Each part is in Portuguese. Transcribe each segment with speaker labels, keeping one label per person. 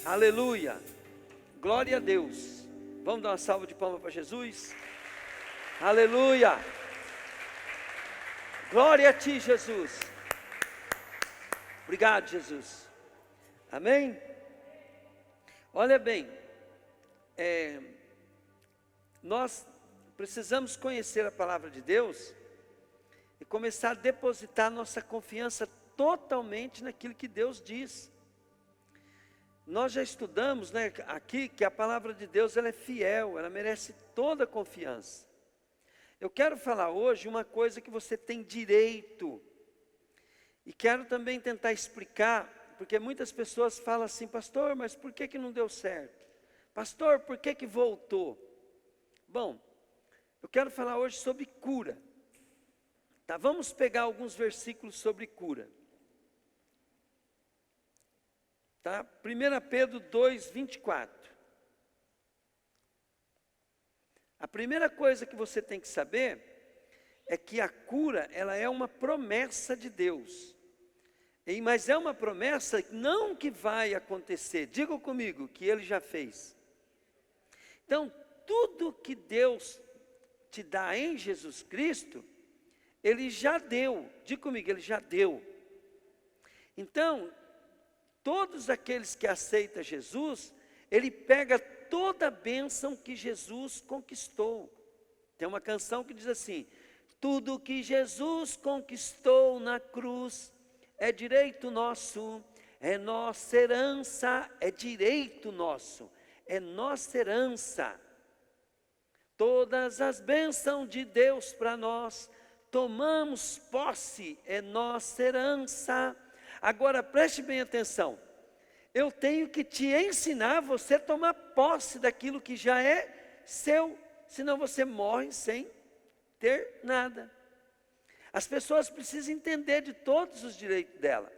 Speaker 1: Aleluia. Glória a Deus. Vamos dar uma salva de palmas para Jesus. Aleluia. Glória a ti, Jesus. Obrigado, Jesus. Amém? Olha bem, nós precisamos conhecer a palavra de Deus e começar a depositar nossa confiança totalmente naquilo que Deus diz. Nós já estudamos, aqui que a palavra de Deus ela é fiel, ela merece toda a confiança. Eu quero falar hoje uma coisa que você tem direito, e quero também tentar explicar, porque muitas pessoas falam assim: pastor, mas por que não deu certo? Pastor, por que voltou? Bom, eu quero falar hoje sobre cura. Tá, vamos pegar alguns versículos sobre cura. Tá? 1 Pedro 2, 24. A primeira coisa que você tem que saber é que a cura, ela é uma promessa de Deus. Mas é uma promessa não que vai acontecer. Diga comigo que Ele já fez. Então, tudo que Deus te dá em Jesus Cristo, Ele já deu. Diga comigo, Ele já deu. Então, todos aqueles que aceitam Jesus, Ele pega toda a bênção que Jesus conquistou. Tem uma canção que diz assim: tudo que Jesus conquistou na cruz é direito nosso, é nossa herança, é direito nosso, é nossa herança. Todas as bênçãos de Deus para nós, tomamos posse, é nossa herança. Agora preste bem atenção, eu tenho que te ensinar você a tomar posse daquilo que já é seu, senão você morre sem ter nada. As pessoas precisam entender de todos os direitos dela.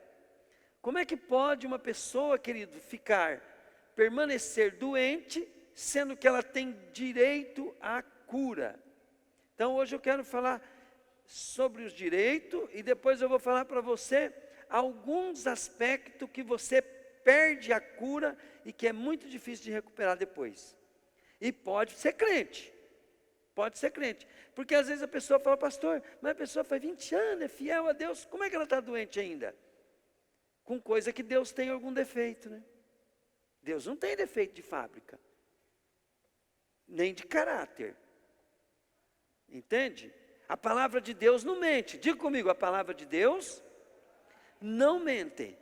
Speaker 1: Como é que pode uma pessoa, querido, permanecer doente, sendo que ela tem direito à cura? Então hoje eu quero falar sobre os direitos e depois eu vou falar para você alguns aspectos que você perde a cura e que é muito difícil de recuperar depois. E pode ser crente. Pode ser crente. Porque às vezes a pessoa fala: pastor, mas a pessoa faz 20 anos, é fiel a Deus, como é que ela está doente ainda? Com coisa que Deus tem algum defeito, né? Deus não tem defeito de fábrica, nem de caráter. Entende? A palavra de Deus não mente. Diga comigo, a palavra de Deus não mente.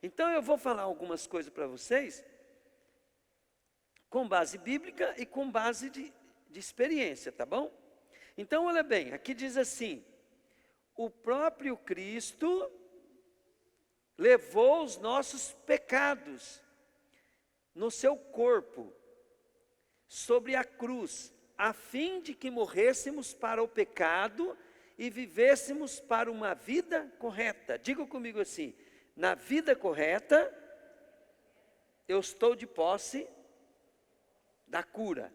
Speaker 1: Então eu vou falar algumas coisas para vocês, com base bíblica e com base de experiência, tá bom? Então olha bem, aqui diz assim: o próprio Cristo levou os nossos pecados no seu corpo, sobre a cruz, a fim de que morrêssemos para o pecado e vivêssemos para uma vida correta. Diga comigo assim: na vida correta, eu estou de posse da cura.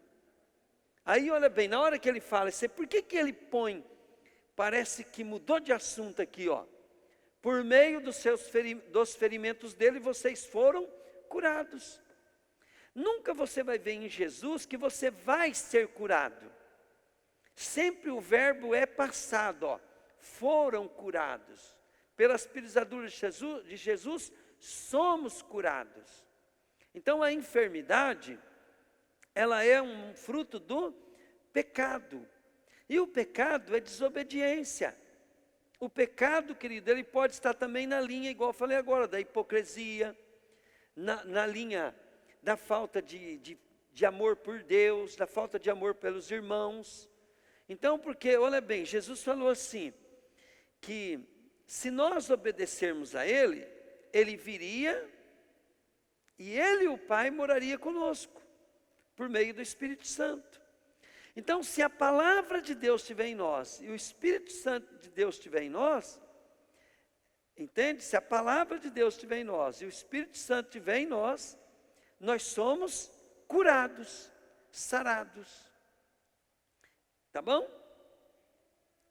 Speaker 1: Aí olha bem, na hora que ele fala, por que ele põe, parece que mudou de assunto aqui, ó. Por meio dos ferimentos dele, vocês foram curados. Nunca você vai ver em Jesus que você vai ser curado. Sempre o verbo é passado, ó. Foram curados. Pelas pisaduras de Jesus, somos curados. Então a enfermidade, ela é um fruto do pecado. E o pecado é desobediência. O pecado, querido, ele pode estar também na linha, igual eu falei agora, da hipocrisia, na linha da falta de amor por Deus, da falta de amor pelos irmãos. Então, porque, olha bem, Jesus falou assim, que se nós obedecermos a Ele, Ele viria e Ele e o Pai moraria conosco, por meio do Espírito Santo. Então, se a palavra de Deus estiver em nós, e o Espírito Santo de Deus estiver em nós, entende? Se a palavra de Deus estiver em nós, e o Espírito Santo estiver em nós, nós somos curados, sarados. Tá bom?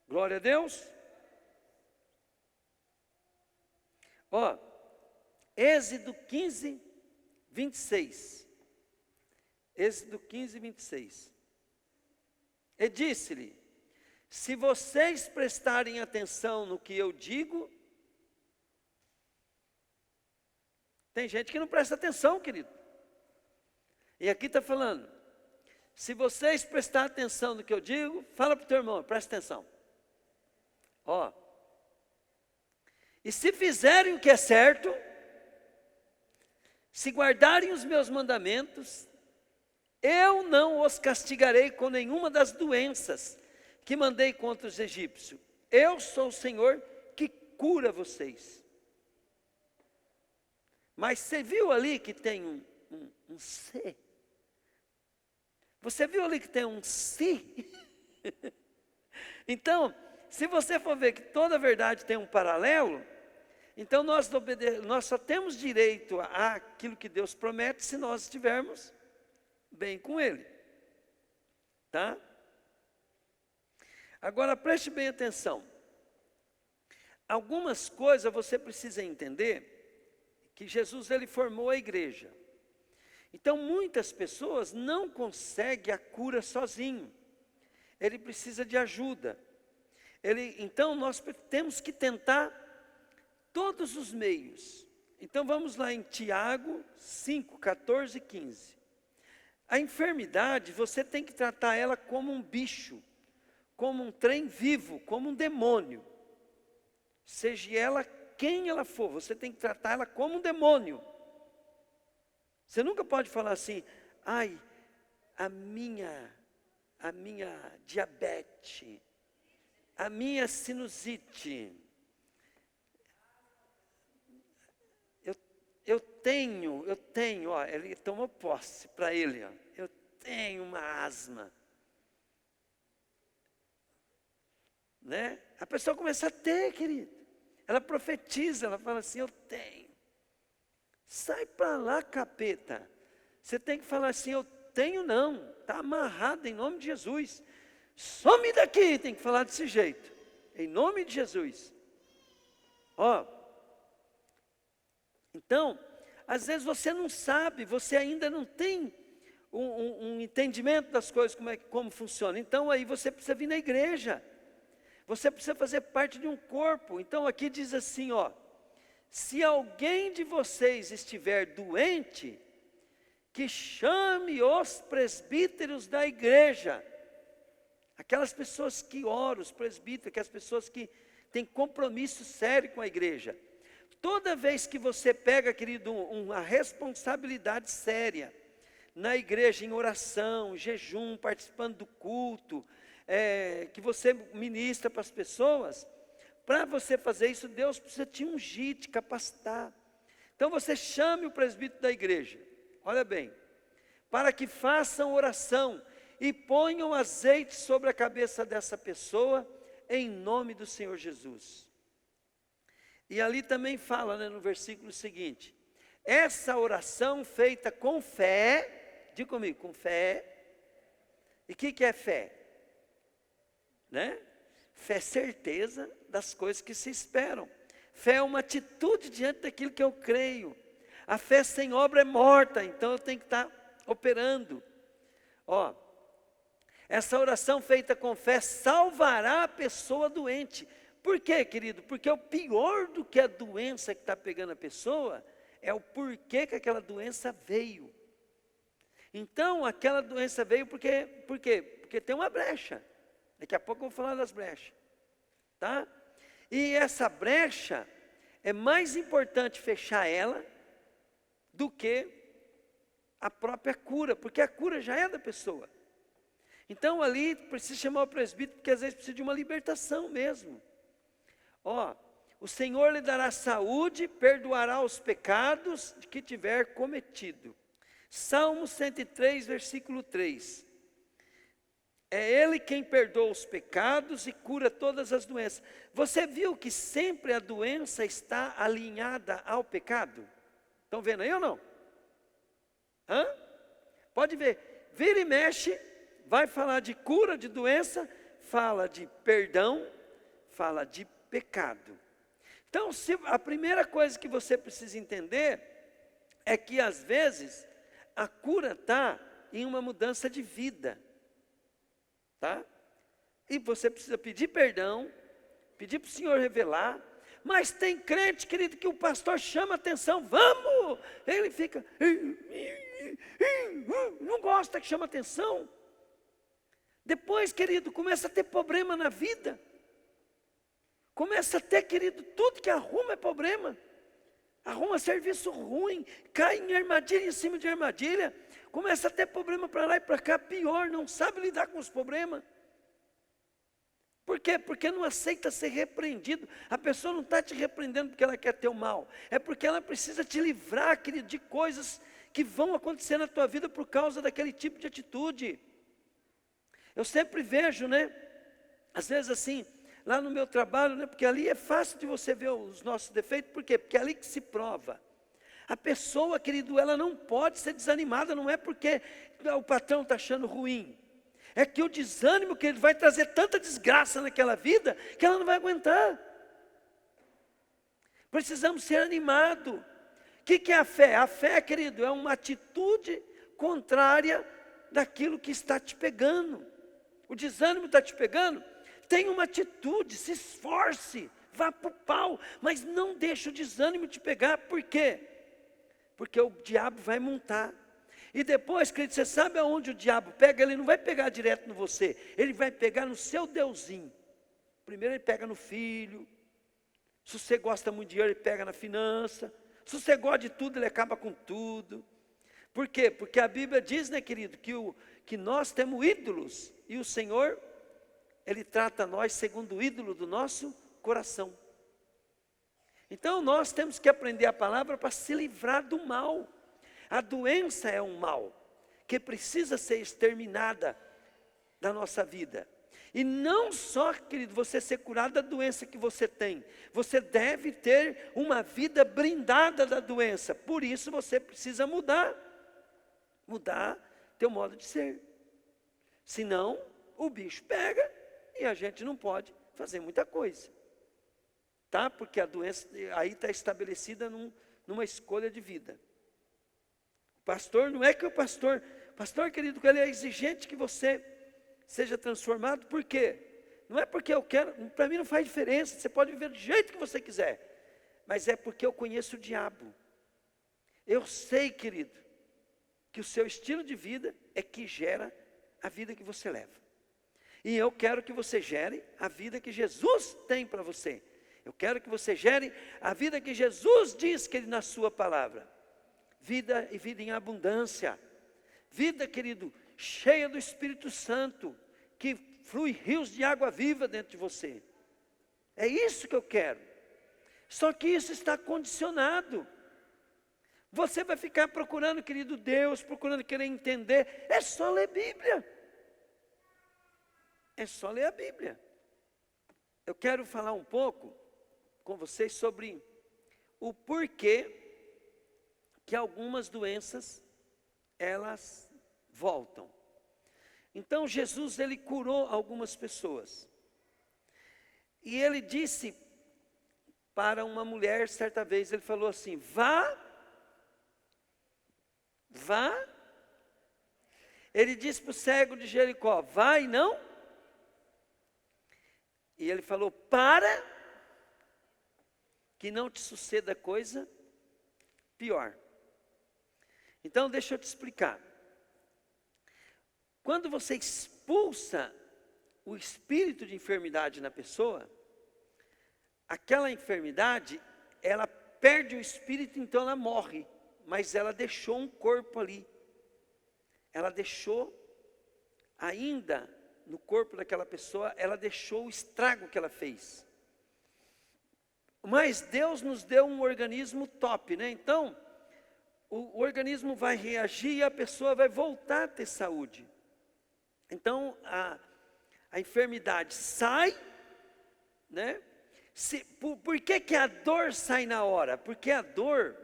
Speaker 1: Glória a Deus. Ó, Êxodo 15, 26. Êxodo 15, 26. E disse-lhe: se vocês prestarem atenção no que eu digo. Tem gente que não presta atenção, querido. E aqui está falando: se vocês prestarem atenção no que eu digo, fala para o teu irmão, presta atenção. Ó. E se fizerem o que é certo, se guardarem os meus mandamentos, eu não os castigarei com nenhuma das doenças que mandei contra os egípcios. Eu sou o Senhor que cura vocês. Mas você viu ali que tem um C? Você viu ali que tem um si? Então, se você for ver que toda verdade tem um paralelo, então nós só temos direito àquilo que Deus promete se nós estivermos bem com Ele. Tá? Agora preste bem atenção. Algumas coisas você precisa entender, que Jesus ele formou a igreja. Então muitas pessoas não conseguem a cura sozinho. Ele precisa de ajuda. Então nós temos que tentar todos os meios. Então vamos lá em Tiago 5, 14 e 15. A enfermidade, você tem que tratar ela como um bicho, como um trem vivo, como um demônio. Seja ela quem ela for, você tem que tratar ela como um demônio. Você nunca pode falar assim: ai, a minha diabetes, a minha sinusite, eu tenho, ó, ele tomou posse para ele, ó, eu tenho uma asma. Né? A pessoa começa a ter, querido. Ela profetiza, ela fala assim: eu tenho. Sai para lá, capeta. Você tem que falar assim: eu tenho não. Está amarrado em nome de Jesus. Some daqui, tem que falar desse jeito. Em nome de Jesus. Ó. Então, às vezes você não sabe, você ainda não tem um entendimento das coisas, como funciona. Então aí você precisa vir na igreja. Você precisa fazer parte de um corpo. Então aqui diz assim, ó: se alguém de vocês estiver doente, que chame os presbíteros da igreja. Aquelas pessoas que oram, os presbíteros, aquelas pessoas que têm compromisso sério com a igreja. Toda vez que você pega, querido, uma responsabilidade séria na igreja, em oração, jejum, participando do culto, que você ministra para as pessoas, para você fazer isso, Deus precisa te ungir, te capacitar. Então você chame o presbítero da igreja, olha bem, para que façam oração e ponham azeite sobre a cabeça dessa pessoa, em nome do Senhor Jesus. E ali também fala, né, no versículo seguinte: essa oração feita com fé, diga comigo, com fé. E o que é fé? Né? Fé é certeza das coisas que se esperam. Fé é uma atitude diante daquilo que eu creio. A fé sem obra é morta, então eu tenho que estar operando. Ó, essa oração feita com fé salvará a pessoa doente. Por quê, querido? Porque o pior do que a doença que está pegando a pessoa é o porquê que aquela doença veio. Então, aquela doença veio por quê? Porque tem uma brecha. Daqui a pouco eu vou falar das brechas. Tá? E essa brecha, é mais importante fechar ela do que a própria cura, porque a cura já é da pessoa. Então ali precisa chamar o presbítero, porque às vezes precisa de uma libertação mesmo. Ó, o Senhor lhe dará saúde, perdoará os pecados que tiver cometido. Salmo 103, versículo 3. É Ele quem perdoa os pecados e cura todas as doenças. Você viu que sempre a doença está alinhada ao pecado? Estão vendo aí ou não? Hã? Pode ver, vira e mexe, vai falar de cura de doença, fala de perdão, fala de pecado. Então, a primeira coisa que você precisa entender é que às vezes a cura está em uma mudança de vida, tá? E você precisa pedir perdão, pedir para o Senhor revelar. Mas tem crente, querido, que o pastor chama atenção, vamos! Ele fica, não gosta que chama atenção. Depois, querido, começa a ter problema na vida. Começa a ter, querido, tudo que arruma é problema. Arruma serviço ruim, cai em armadilha em cima de armadilha. Começa a ter problema para lá e para cá, pior, não sabe lidar com os problemas. Por quê? Porque não aceita ser repreendido. A pessoa não está te repreendendo porque ela quer ter o mal. É porque ela precisa te livrar, querido, de coisas que vão acontecer na tua vida por causa daquele tipo de atitude. Eu sempre vejo, né? Às vezes assim, lá no meu trabalho, né? Porque ali é fácil de você ver os nossos defeitos. Por quê? Porque é ali que se prova. A pessoa, querido, ela não pode ser desanimada. Não é porque o patrão está achando ruim. É que o desânimo, que ele vai trazer tanta desgraça naquela vida, que ela não vai aguentar. Precisamos ser animados. O que é a fé? A fé, querido, é uma atitude contrária daquilo que está te pegando. O desânimo está te pegando? Tenha uma atitude, se esforce, vá para o pau, mas não deixe o desânimo te pegar. Por quê? Porque o diabo vai montar. E depois, querido, você sabe aonde o diabo pega? Ele não vai pegar direto no você, ele vai pegar no seu deusinho. Primeiro ele pega no filho. Se você gosta muito de dinheiro, ele pega na finança. Se você gosta de tudo, ele acaba com tudo. Por quê? Porque a Bíblia diz, né, querido, que nós temos ídolos. E o Senhor, Ele trata nós segundo o ídolo do nosso coração. Então nós temos que aprender a palavra para se livrar do mal. A doença é um mal que precisa ser exterminada da nossa vida. E não só, querido, você ser curado da doença que você tem. Você deve ter uma vida blindada da doença. Por isso você precisa mudar. Mudar teu modo de ser. Senão, o bicho pega e a gente não pode fazer muita coisa. Tá? Porque a doença aí está estabelecida numa escolha de vida. Pastor, não é que o pastor, querido, ele é exigente que você seja transformado. Por quê? Não é porque eu quero, para mim não faz diferença, você pode viver do jeito que você quiser. Mas é porque eu conheço o diabo. Eu sei, querido, que o seu estilo de vida é que gera a vida que você leva. E eu quero que você gere a vida que Jesus tem para você. Eu quero que você gere a vida que Jesus diz que Ele na sua palavra. Vida e vida em abundância. Vida, querido, cheia do Espírito Santo, que flui rios de água viva dentro de você. É isso que eu quero. Só que isso está condicionado. Você vai ficar procurando, querido Deus, procurando querer entender. É só ler Bíblia. É só ler a Bíblia. Eu quero falar um pouco com vocês sobre o porquê que algumas doenças, elas voltam. Então Jesus, Ele curou algumas pessoas. E Ele disse para uma mulher, certa vez, Ele falou assim, vá. Ele disse para o cego de Jericó, vai, não? E Ele falou, para, que não te suceda coisa pior. Então deixa eu te explicar. Quando você expulsa o espírito de enfermidade na pessoa, aquela enfermidade, ela perde o espírito, então ela morre. Mas ela deixou um corpo ali. Ela deixou ainda no corpo daquela pessoa, ela deixou o estrago que ela fez. Mas Deus nos deu um organismo top, né? Então, o organismo vai reagir e a pessoa vai voltar a ter saúde. Então, a enfermidade sai, né? Por que a dor sai na hora? Porque a dor,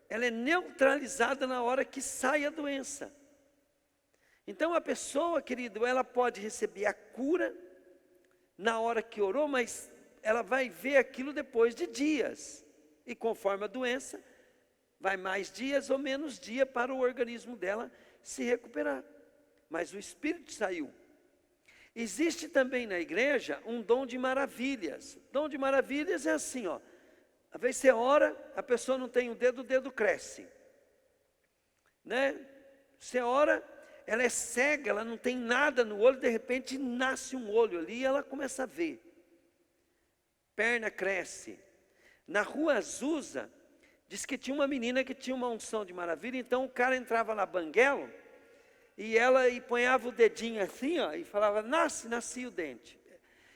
Speaker 1: ela é neutralizada na hora que sai a doença. Então a pessoa, querido, ela pode receber a cura na hora que orou, mas ela vai ver aquilo depois de dias. E conforme a doença, Vai mais dias ou menos dia para o organismo dela se recuperar. Mas o espírito saiu. Existe também na igreja um dom de maravilhas. Dom de maravilhas é assim, ó. Às vezes você ora, a pessoa não tem o dedo cresce. Né? Você ora, ela é cega, ela não tem nada no olho, de repente nasce um olho ali e ela começa a ver. Perna cresce. Na rua Azusa, diz que tinha uma menina que tinha uma unção de maravilha, então o cara entrava lá banguelo, e ela ponhava o dedinho assim, ó, e falava, nascia o dente.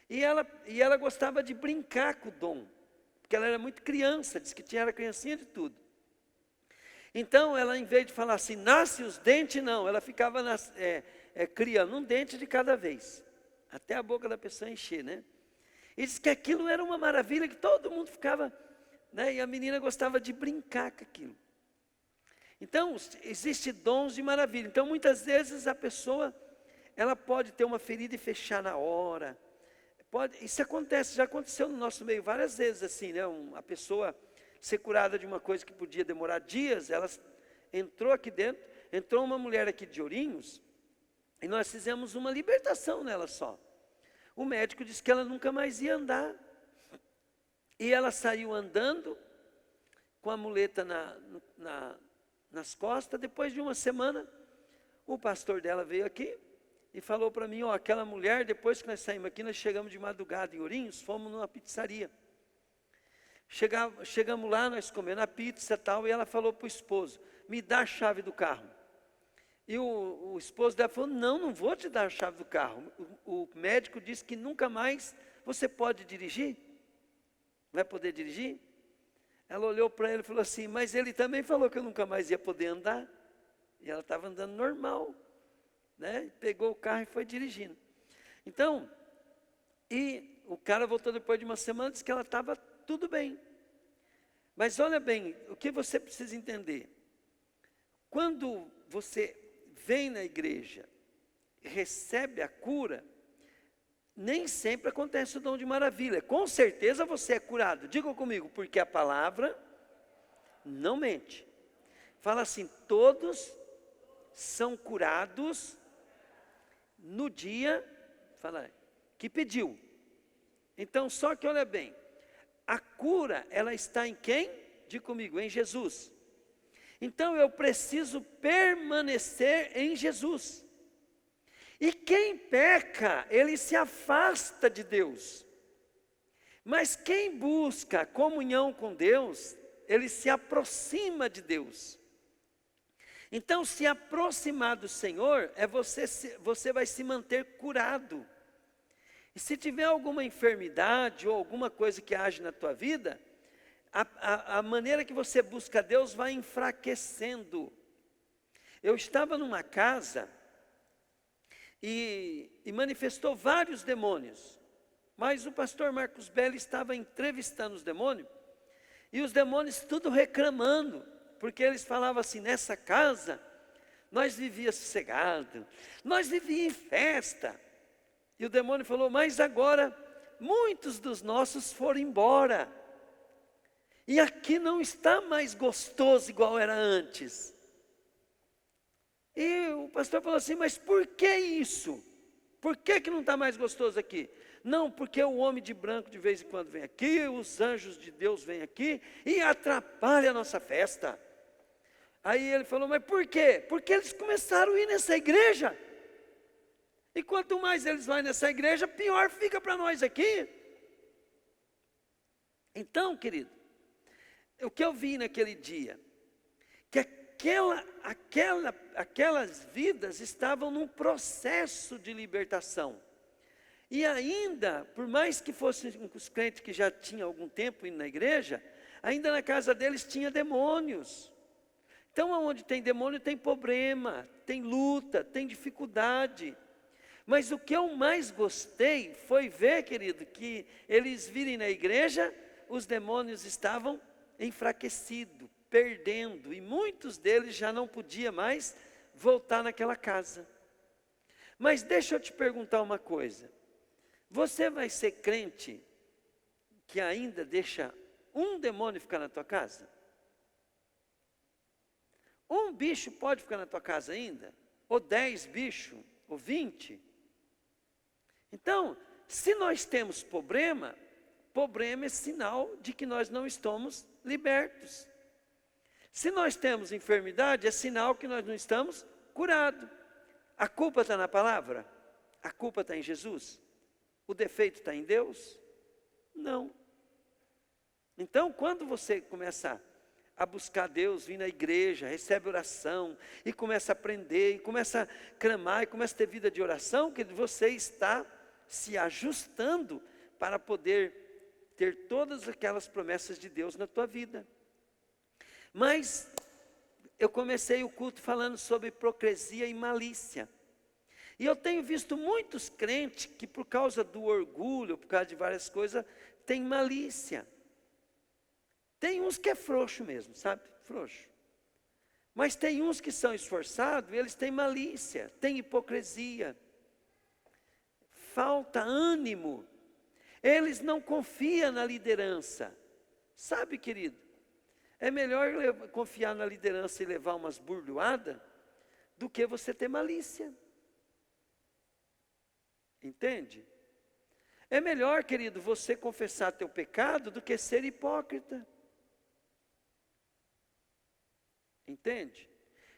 Speaker 1: E ela gostava de brincar com o dom, porque ela era muito criança, diz que era criancinha de tudo. Então ela, em vez de falar assim, nasce os dentes, não, ela ficava criando um dente de cada vez, até a boca da pessoa encher, né? E diz que aquilo era uma maravilha, que todo mundo ficava, né? E a menina gostava de brincar com aquilo. Então, existem dons de maravilha. Então, muitas vezes a pessoa, ela pode ter uma ferida e fechar na hora. Isso acontece, já aconteceu no nosso meio várias vezes assim, né? A pessoa ser curada de uma coisa que podia demorar dias, ela entrou aqui dentro, entrou uma mulher aqui de Ourinhos, e nós fizemos uma libertação nela só. O médico disse que ela nunca mais ia andar. E ela saiu andando, com a muleta nas costas. Depois de uma semana, o pastor dela veio aqui e falou para mim, ó, aquela mulher, depois que nós saímos aqui, nós chegamos de madrugada em Ourinhos, fomos numa pizzaria. Chegamos lá, nós comemos a pizza e tal, e ela falou para o esposo, me dá a chave do carro. E o esposo dela falou, não vou te dar a chave do carro. O médico disse que nunca mais você pode dirigir. Vai poder dirigir? Ela olhou para ele e falou assim, mas ele também falou que eu nunca mais ia poder andar. E ela estava andando normal, né? Pegou o carro e foi dirigindo. Então, e o cara voltou depois de uma semana e disse que ela estava tudo bem. Mas olha bem, o que você precisa entender. Quando você vem na igreja, recebe a cura, nem sempre acontece o dom de maravilha. Com certeza você é curado. Diga comigo, porque a palavra não mente. Fala assim, todos são curados no dia, fala, que pediu. Então, só que olha bem, a cura, ela está em quem? Diga comigo, em Jesus. Então eu preciso permanecer em Jesus. E quem peca, ele se afasta de Deus. Mas quem busca comunhão com Deus, ele se aproxima de Deus. Então, se aproximar do Senhor, você vai se manter curado. E se tiver alguma enfermidade ou alguma coisa que age na tua vida, a maneira que você busca Deus vai enfraquecendo. Eu estava numa casa e manifestou vários demônios, mas o pastor Marcos Belli estava entrevistando os demônios, e os demônios tudo reclamando, porque eles falavam assim, nessa casa, nós vivíamos sossegado, nós vivíamos em festa, e o demônio falou, mas agora, muitos dos nossos foram embora, e aqui não está mais gostoso igual era antes. E o pastor falou assim, mas por que isso? Por que não está mais gostoso aqui? Não, porque o homem de branco de vez em quando vem aqui, os anjos de Deus vêm aqui e atrapalha a nossa festa. Aí ele falou, mas por quê? Porque eles começaram a ir nessa igreja. E quanto mais eles vão nessa igreja, pior fica para nós aqui. Então, querido, o que eu vi naquele dia, que aquelas vidas estavam num processo de libertação. E ainda, por mais que fossem os crentes que já tinham algum tempo indo na igreja, ainda na casa deles tinha demônios. Então, onde tem demônio tem problema, tem luta, tem dificuldade. Mas o que eu mais gostei foi ver, querido, que eles virem na igreja, os demônios estavam enfraquecidos, perdendo, e muitos deles já não podiam mais voltar naquela casa. Mas deixa eu te perguntar uma coisa, você vai ser crente que ainda deixa um demônio ficar na tua casa? Um bicho pode ficar na tua casa ainda? Ou 10 bichos? Ou 20? Então, se nós temos problema é sinal de que nós não estamos libertos. Se nós temos enfermidade, é sinal que nós não estamos curados. A culpa está na palavra? A culpa está em Jesus? O defeito está em Deus? Não. Então, quando você começa a buscar Deus, vir na igreja, recebe oração, e começa a aprender, e começa a clamar, e começa a ter vida de oração, que você está se ajustando para poder ter todas aquelas promessas de Deus na tua vida. Mas eu comecei o culto falando sobre hipocrisia e malícia. E eu tenho visto muitos crentes que por causa do orgulho, por causa de várias coisas, tem malícia. Tem uns que é frouxo mesmo, sabe? Frouxo. Mas tem uns que são esforçados e eles têm malícia, têm hipocrisia. Falta ânimo. Eles não confiam na liderança. Sabe, querido? É melhor confiar na liderança e levar umas burdoadas do que você ter malícia. Entende? É melhor, querido, você confessar teu pecado do que ser hipócrita. Entende?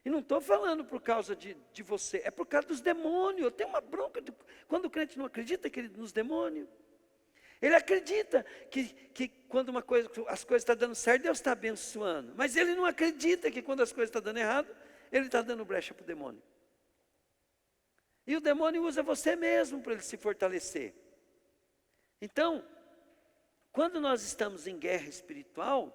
Speaker 1: E não estou falando por causa de você, é por causa dos demônios. Eu tenho uma bronca, quando o crente não acredita, querido, nos demônios. Ele acredita que quando as coisas estão dando certo, Deus está abençoando. Mas ele não acredita que quando as coisas estão dando errado, ele está dando brecha para o demônio. E o demônio usa você mesmo para ele se fortalecer. Então, quando nós estamos em guerra espiritual,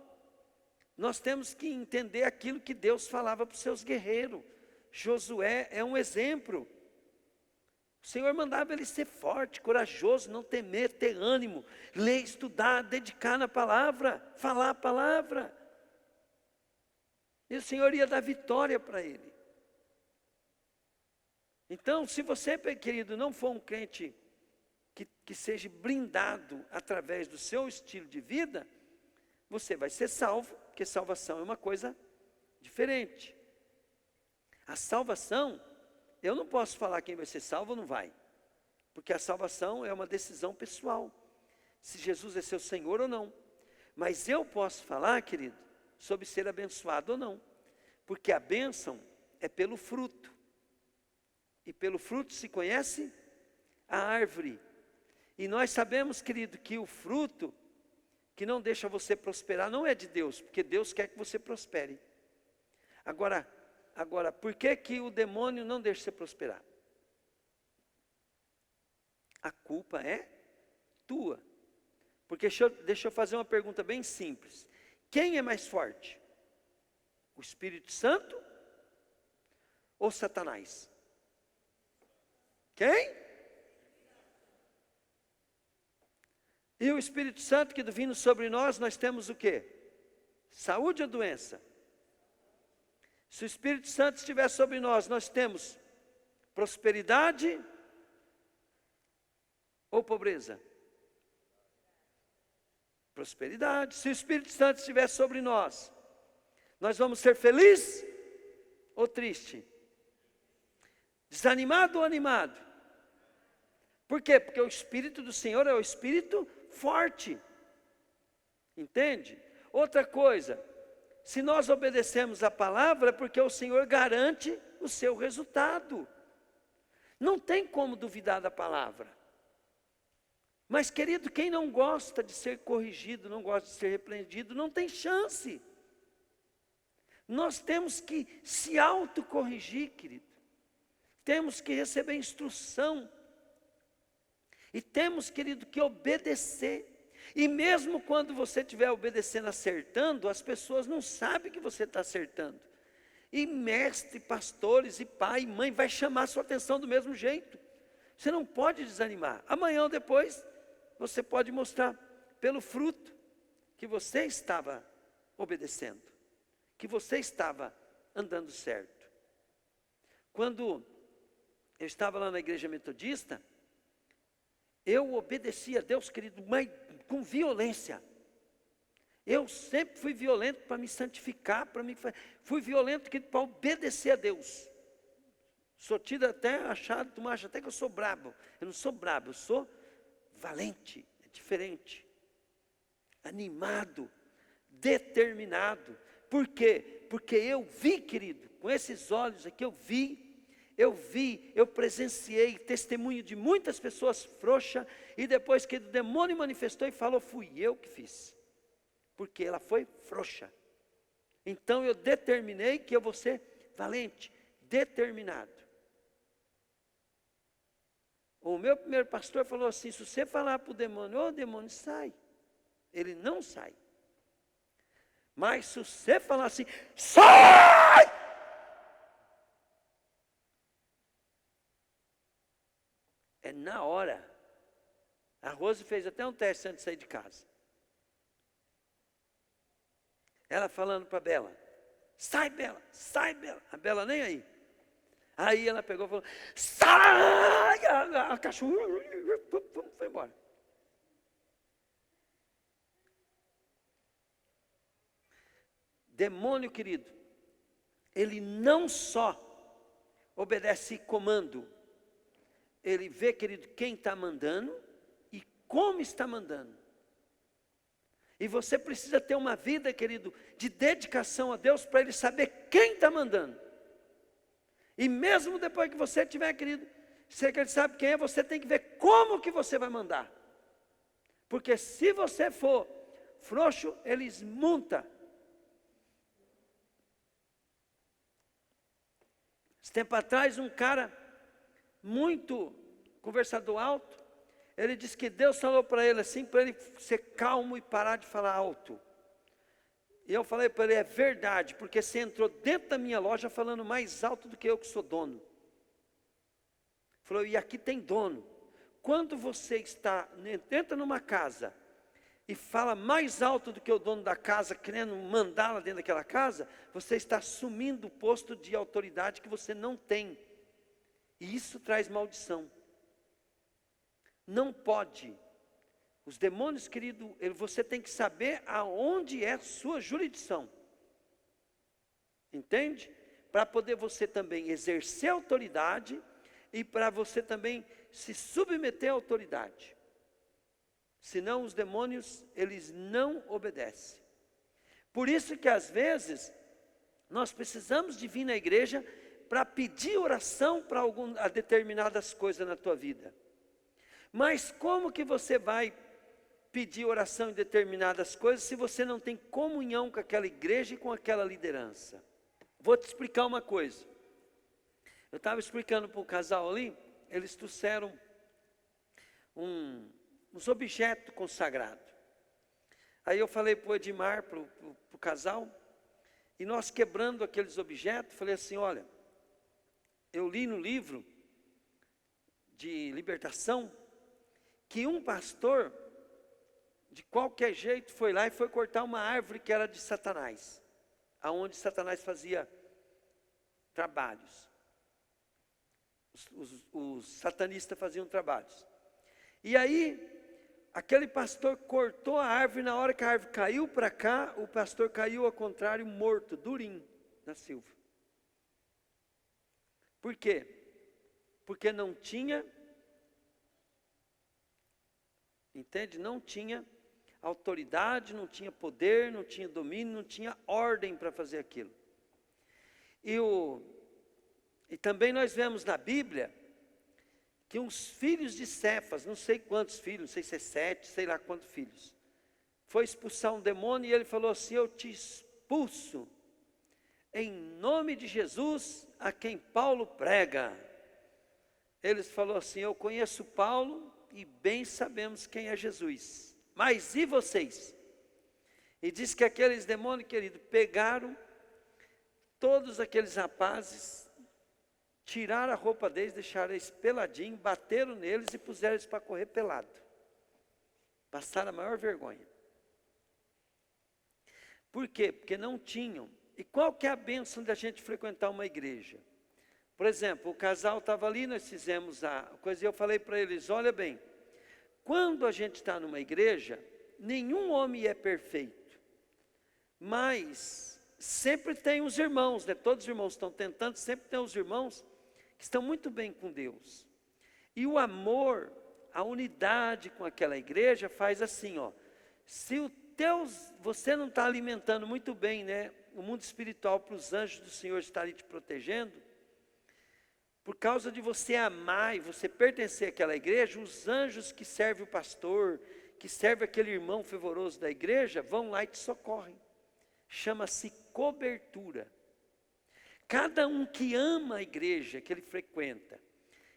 Speaker 1: nós temos que entender aquilo que Deus falava para os seus guerreiros. Josué é um exemplo. O Senhor mandava ele ser forte, corajoso, não temer, ter ânimo, ler, estudar, dedicar na palavra, falar a palavra. E o Senhor ia dar vitória para ele. Então, se você, querido, não for um crente que seja blindado através do seu estilo de vida, você vai ser salvo, porque salvação é uma coisa diferente. A salvação, eu não posso falar quem vai ser salvo ou não vai, porque a salvação é uma decisão pessoal, se Jesus é seu Senhor ou não. Mas eu posso falar, querido, sobre ser abençoado ou não, porque a bênção é pelo fruto, e pelo fruto se conhece a árvore. E nós sabemos, querido, que o fruto que não deixa você prosperar não é de Deus, porque Deus quer que você prospere. Agora, por que o demônio não deixa você prosperar? A culpa é tua. Porque deixa eu fazer uma pergunta bem simples. Quem é mais forte? O Espírito Santo ou Satanás? Quem? E o Espírito Santo que vindo sobre nós temos o quê? Saúde ou doença? Se o Espírito Santo estiver sobre nós temos prosperidade ou pobreza? Prosperidade. Se o Espírito Santo estiver sobre nós vamos ser felizes ou tristes? Desanimado ou animado? Por quê? Porque o Espírito do Senhor é o Espírito forte. Entende? Outra coisa, se nós obedecemos a palavra, é porque o Senhor garante o seu resultado. Não tem como duvidar da palavra. Mas, querido, quem não gosta de ser corrigido, não gosta de ser repreendido, não tem chance. Nós temos que se autocorrigir, querido. Temos que receber instrução. E temos, querido, que obedecer. E mesmo quando você estiver obedecendo, acertando, as pessoas não sabem que você está acertando. E mestre, pastores, e pai, e mãe, vai chamar a sua atenção do mesmo jeito. Você não pode desanimar. Amanhã ou depois, você pode mostrar pelo fruto que você estava obedecendo, que você estava andando certo. Quando eu estava lá na igreja metodista, eu obedeci a Deus, querido, mas com violência. Eu sempre fui violento para me santificar, fui violento para obedecer a Deus. Sou tido até, tu acha até que eu sou brabo. Eu não sou brabo, eu sou valente, é diferente. Animado, determinado. Por quê? Porque eu vi, querido, com esses olhos aqui, eu presenciei testemunho de muitas pessoas frouxas, e depois que o demônio manifestou e falou, fui eu que fiz. Porque ela foi frouxa. Então eu determinei que eu vou ser valente, determinado. O meu primeiro pastor falou assim, se você falar para o demônio, ô demônio, sai. Ele não sai. Mas se você falar assim, sai! É na hora. A Rose fez até um teste antes de sair de casa. Ela falando para a Bela, sai Bela, sai Bela. A Bela nem aí. Aí ela pegou e falou, sai! A cachorra foi embora. Demônio, querido, ele não só obedece comando, ele vê, querido, quem está mandando e como está mandando. E você precisa ter uma vida, querido, de dedicação a Deus para ele saber quem está mandando. E mesmo depois que você tiver, querido, se ele sabe quem é, você tem que ver como que você vai mandar. Porque se você for frouxo, ele esmunta. Esse tempo atrás, um cara muito conversador alto, ele disse que Deus falou para ele assim, para ele ser calmo e parar de falar alto. E eu falei para ele, é verdade, porque você entrou dentro da minha loja falando mais alto do que eu que sou dono. Falou, e aqui tem dono. Quando você entra numa casa e fala mais alto do que o dono da casa, querendo mandá-la dentro daquela casa, você está assumindo o posto de autoridade que você não tem. E isso traz maldição. Não pode. Os demônios, querido, você tem que saber aonde é a sua jurisdição. Entende? Para poder você também exercer autoridade e para você também se submeter à autoridade. Senão os demônios, eles não obedecem. Por isso que às vezes, nós precisamos de vir na igreja para pedir oração para determinadas coisas na tua vida. Mas como que você vai pedir oração em determinadas coisas se você não tem comunhão com aquela igreja e com aquela liderança? Vou te explicar uma coisa. Eu estava explicando para o casal ali, eles trouxeram uns objetos consagrados. Aí eu falei para o Edmar, para o casal, e nós quebrando aqueles objetos, falei assim, olha, eu li no livro de libertação, que um pastor, de qualquer jeito, foi lá e foi cortar uma árvore que era de Satanás, aonde Satanás fazia trabalhos. Os satanistas faziam trabalhos. E aí, aquele pastor cortou a árvore, na hora que a árvore caiu para cá, o pastor caiu ao contrário, morto, durinho, na silva. Por quê? Porque não tinha, entende? Não tinha autoridade, não tinha poder, não tinha domínio, não tinha ordem para fazer aquilo. E também nós vemos na Bíblia que uns filhos de Cefas, não sei quantos filhos, não sei se é 7, sei lá quantos filhos, foi expulsar um demônio e ele falou assim, eu te expulso em nome de Jesus a quem Paulo prega. Eles falaram assim, eu conheço Paulo e bem sabemos quem é Jesus, mas e vocês? E diz que aqueles demônios, querido, pegaram todos aqueles rapazes, tiraram a roupa deles, deixaram eles peladinhos, bateram neles e puseram eles para correr pelado. Passaram a maior vergonha. Por quê? Porque não tinham. E qual que é a bênção da gente frequentar uma igreja? Por exemplo, o casal estava ali, nós fizemos a coisa e eu falei para eles, olha bem, quando a gente está numa igreja, nenhum homem é perfeito. Mas sempre tem os irmãos, né? Todos os irmãos estão tentando, sempre tem os irmãos que estão muito bem com Deus. E o amor, a unidade com aquela igreja faz assim, ó. Se você não está alimentando muito bem, né, o mundo espiritual para os anjos do Senhor estarem te protegendo, por causa de você amar e você pertencer àquela igreja, os anjos que servem o pastor, que servem aquele irmão fervoroso da igreja, vão lá e te socorrem. Chama-se cobertura. Cada um que ama a igreja que ele frequenta,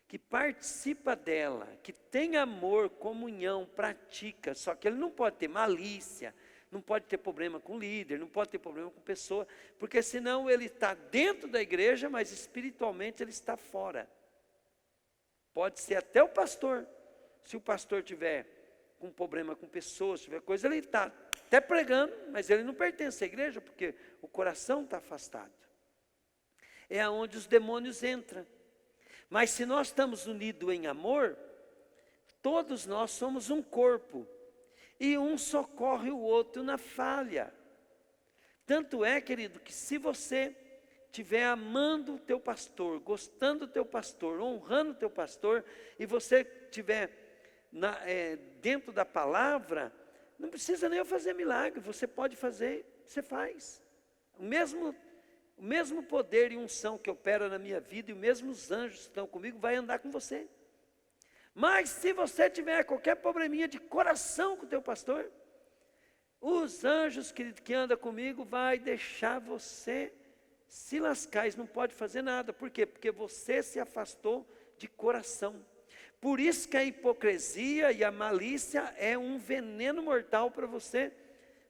Speaker 1: que participa dela, que tem amor, comunhão, pratica, só que ele não pode ter malícia, não pode ter problema com líder, não pode ter problema com pessoa, porque senão ele está dentro da igreja, mas espiritualmente ele está fora. Pode ser até o pastor, se o pastor tiver com problema com pessoas, tiver coisa, ele está até pregando, mas ele não pertence à igreja, porque o coração está afastado. É aonde os demônios entram. Mas se nós estamos unidos em amor, todos nós somos um corpo, e um socorre o outro na falha. Tanto é, querido, que se você estiver amando o teu pastor, gostando do teu pastor, honrando o teu pastor, e você estiver dentro da palavra, não precisa nem eu fazer milagre, você pode fazer, você faz. O mesmo poder e unção que opera na minha vida, e os mesmos anjos que estão comigo, vai andar com você. Mas se você tiver qualquer probleminha de coração com o teu pastor, os anjos que andam comigo vai deixar você se lascar, eles não podem fazer nada. Por quê? Porque você se afastou de coração. Por isso que a hipocrisia e a malícia é um veneno mortal para você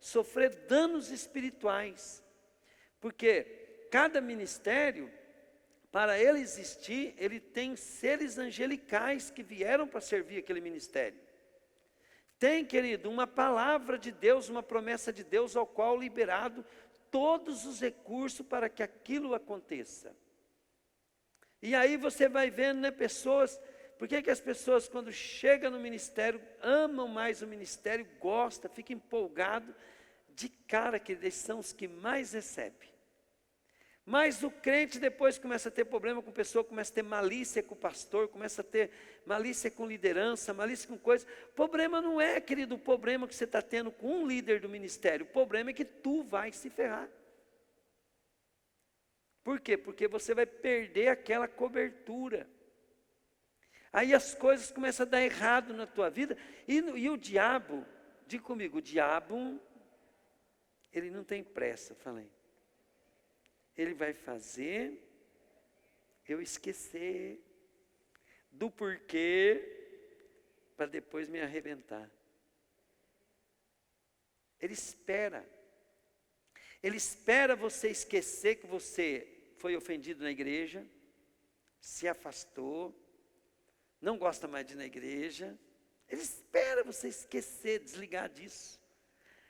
Speaker 1: sofrer danos espirituais. Porque cada ministério, para ele existir, ele tem seres angelicais que vieram para servir aquele ministério. Tem, querido, uma palavra de Deus, uma promessa de Deus, ao qual liberado todos os recursos para que aquilo aconteça. E aí você vai vendo, né, pessoas, por que as pessoas quando chegam no ministério, amam mais o ministério, gostam, ficam empolgados, de cara que eles são os que mais recebem. Mas o crente depois começa a ter problema com pessoa, começa a ter malícia com o pastor, começa a ter malícia com liderança, malícia com coisa. O problema não é, querido, o problema que você está tendo com um líder do ministério. O problema é que tu vai se ferrar. Por quê? Porque você vai perder aquela cobertura. Aí as coisas começam a dar errado na tua vida. E o diabo, diga comigo, o diabo, ele não tem pressa, falei. Ele vai fazer eu esquecer do porquê para depois me arrebentar. Ele espera você esquecer que você foi ofendido na igreja, se afastou, não gosta mais de ir na igreja. Ele espera você esquecer, desligar disso.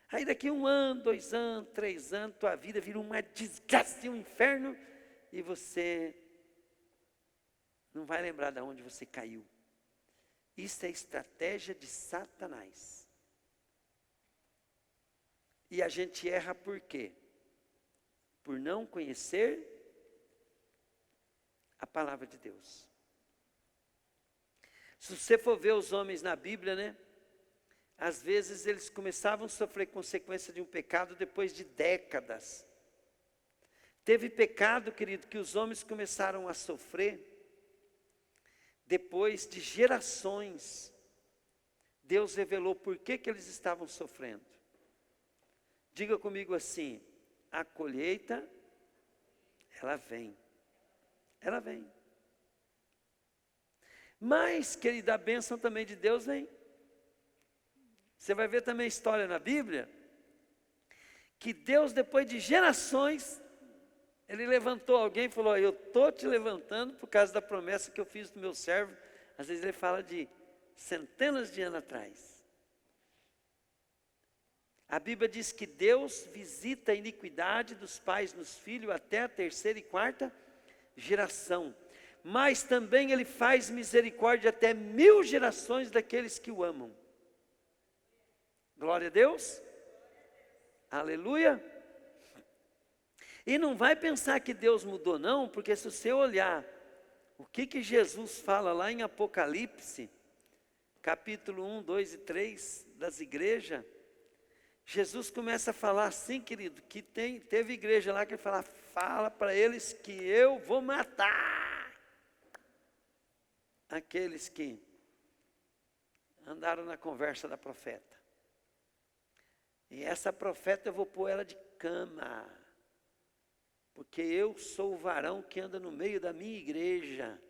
Speaker 1: Aí daqui 1 ano, 2 anos, 3 anos, tua vida vira uma desgraça, um inferno, e você não vai lembrar de onde você caiu. Isso é estratégia de Satanás. E a gente erra por quê? Por não conhecer a palavra de Deus. Se você for ver os homens na Bíblia, né? Às vezes eles começavam a sofrer consequência de um pecado depois de décadas. Teve pecado, querido, que os homens começaram a sofrer depois de gerações. Deus revelou por que eles estavam sofrendo. Diga comigo assim, a colheita, ela vem. Ela vem. Mas, querida, a bênção também de Deus vem. Você vai ver também a história na Bíblia, que Deus, depois de gerações, Ele levantou alguém e falou, eu estou te levantando por causa da promessa que eu fiz do meu servo. Às vezes ele fala de centenas de anos atrás. A Bíblia diz que Deus visita a iniquidade dos pais nos filhos até a 3ª e 4ª geração. Mas também Ele faz misericórdia até 1000 gerações daqueles que o amam. Glória a Deus. Aleluia. E não vai pensar que Deus mudou não, porque se você olhar o que Jesus fala lá em Apocalipse, capítulo 1, 2 e 3 das igrejas, Jesus começa a falar assim, querido, que teve igreja lá que ele fala para eles que eu vou matar aqueles que andaram na conversa da profeta. E essa profeta eu vou pôr ela de cama, porque eu sou o varão que anda no meio da minha igreja.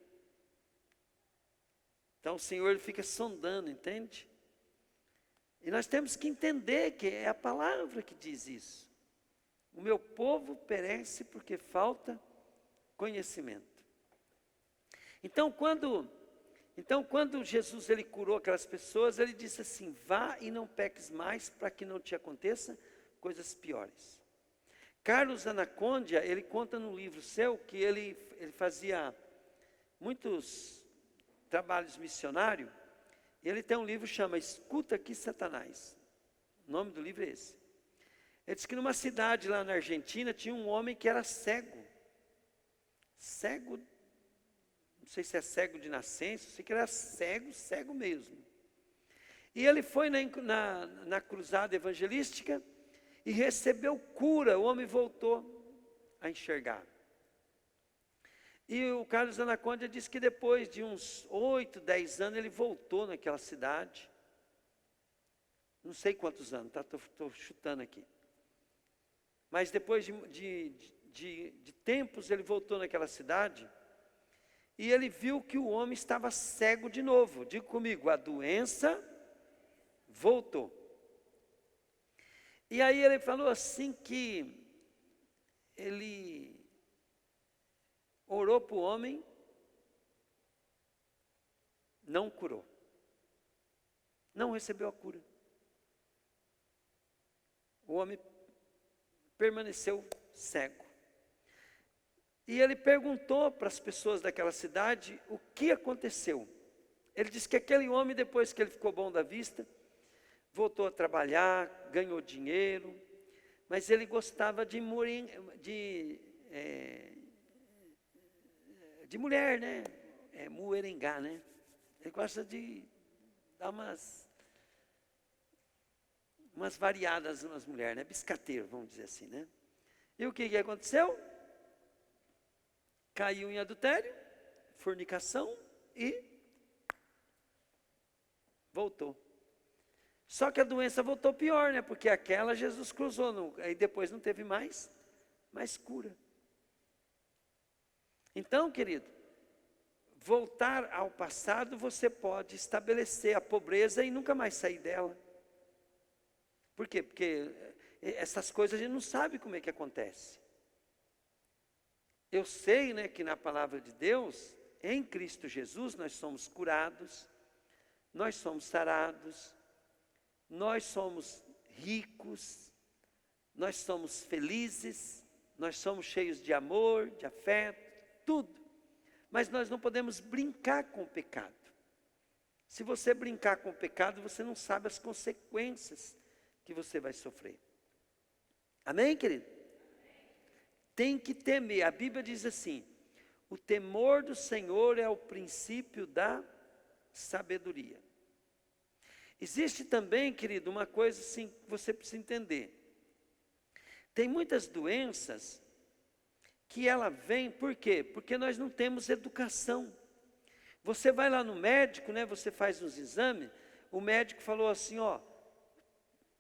Speaker 1: Então o Senhor ele fica sondando, entende? E nós temos que entender que é a palavra que diz isso. O meu povo perece porque falta conhecimento. Então quando Jesus ele curou aquelas pessoas, ele disse assim: vá e não peques mais, para que não te aconteça coisas piores. Carlos Anacondia, ele conta no livro seu que ele fazia muitos trabalhos missionários. Ele tem um livro que chama Escuta Aqui Satanás. O nome do livro é esse. Ele diz que numa cidade lá na Argentina tinha um homem que era cego. Cego, não sei se é cego de nascença, sei que era cego mesmo. E ele foi na cruzada evangelística e recebeu cura, o homem voltou a enxergar. E o Carlos Anacondia disse que depois de uns 8, 10 anos, ele voltou naquela cidade. Não sei quantos anos, tá? Estou chutando aqui. Mas depois de tempos, ele voltou naquela cidade. E ele viu que o homem estava cego de novo. Diga comigo, a doença voltou. E aí ele falou assim que ele orou para o homem, não curou. Não recebeu a cura. O homem permaneceu cego. E ele perguntou para as pessoas daquela cidade o que aconteceu. Ele disse que aquele homem, depois que ele ficou bom da vista, voltou a trabalhar, ganhou dinheiro, mas ele gostava de mulher, né? Muerengá, né? Ele gosta de dar umas variadas nas mulheres, né? Biscateiro, vamos dizer assim, né? E o que aconteceu? Caiu em adultério, fornicação e voltou. Só que a doença voltou pior, né? Porque aquela Jesus cruzou, aí depois não teve mais cura. Então, querido, voltar ao passado, você pode estabelecer a pobreza e nunca mais sair dela. Por quê? Porque essas coisas a gente não sabe como é que acontece. Eu sei, né, que na palavra de Deus, em Cristo Jesus, nós somos curados, nós somos sarados, nós somos ricos, nós somos felizes, nós somos cheios de amor, de afeto, tudo. Mas nós não podemos brincar com o pecado. Se você brincar com o pecado, você não sabe as consequências que você vai sofrer. Amém, querido? Tem que temer. A Bíblia diz assim: o temor do Senhor é o princípio da sabedoria. Existe também, querido, uma coisa assim que você precisa entender. Tem muitas doenças que ela vem, por quê? Porque nós não temos educação. Você vai lá no médico, né, você faz uns exames, o médico falou assim, ó,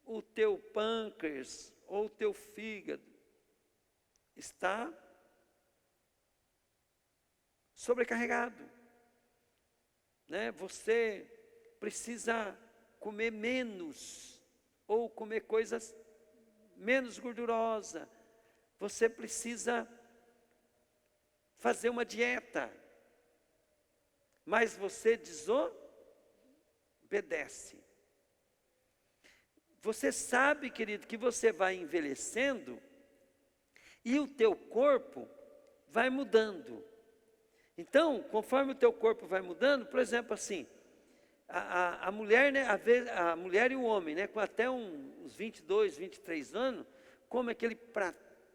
Speaker 1: o teu pâncreas ou o teu fígado está sobrecarregado, né? Você precisa comer menos, ou comer coisas menos gordurosas, você precisa fazer uma dieta, mas você desobedece. Você sabe, querido, que você vai envelhecendo e o teu corpo vai mudando. Então, conforme o teu corpo vai mudando, por exemplo, assim, a mulher, né, a mulher e o homem, né, com até uns 22, 23 anos, come aquele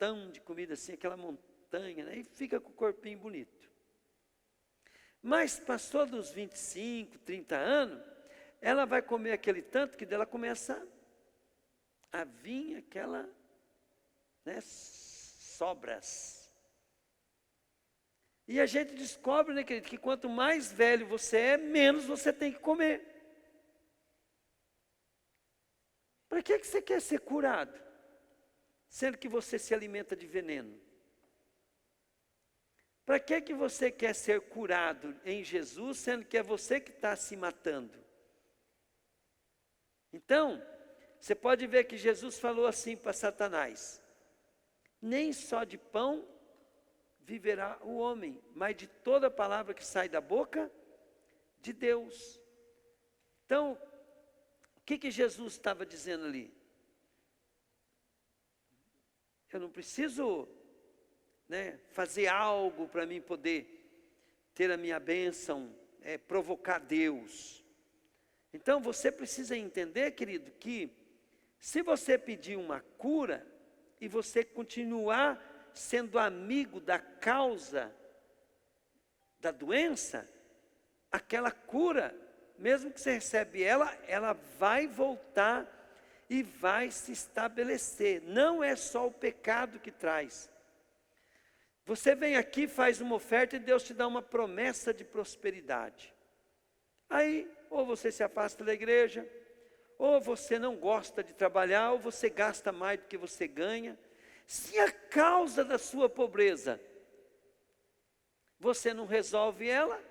Speaker 1: pratão de comida assim, aquela montanha, né? E fica com o corpinho bonito. Mas passou dos 25, 30 anos, ela vai comer aquele tanto que dela começa a vir aquela, né, sobras. E a gente descobre, né, querido, que quanto mais velho você é, menos você tem que comer. Para que você quer ser curado? Sendo que você se alimenta de veneno. Para que você quer ser curado em Jesus, sendo que é você que está se matando? Então, você pode ver que Jesus falou assim para Satanás: nem só de pão viverá o homem, mas de toda palavra que sai da boca de Deus. Então, o que Jesus estava dizendo ali? Eu não preciso, né, fazer algo para mim poder ter a minha bênção, provocar Deus. Então você precisa entender, querido, que se você pedir uma cura e você continuar sendo amigo da causa da doença, aquela cura, mesmo que você recebe ela vai voltar e vai se estabelecer. Não é só o pecado que traz. Você vem aqui, faz uma oferta e Deus te dá uma promessa de prosperidade. Aí, ou você se afasta da igreja, ou você não gosta de trabalhar, ou você gasta mais do que você ganha. Se a causa da sua pobreza, você não resolve ela,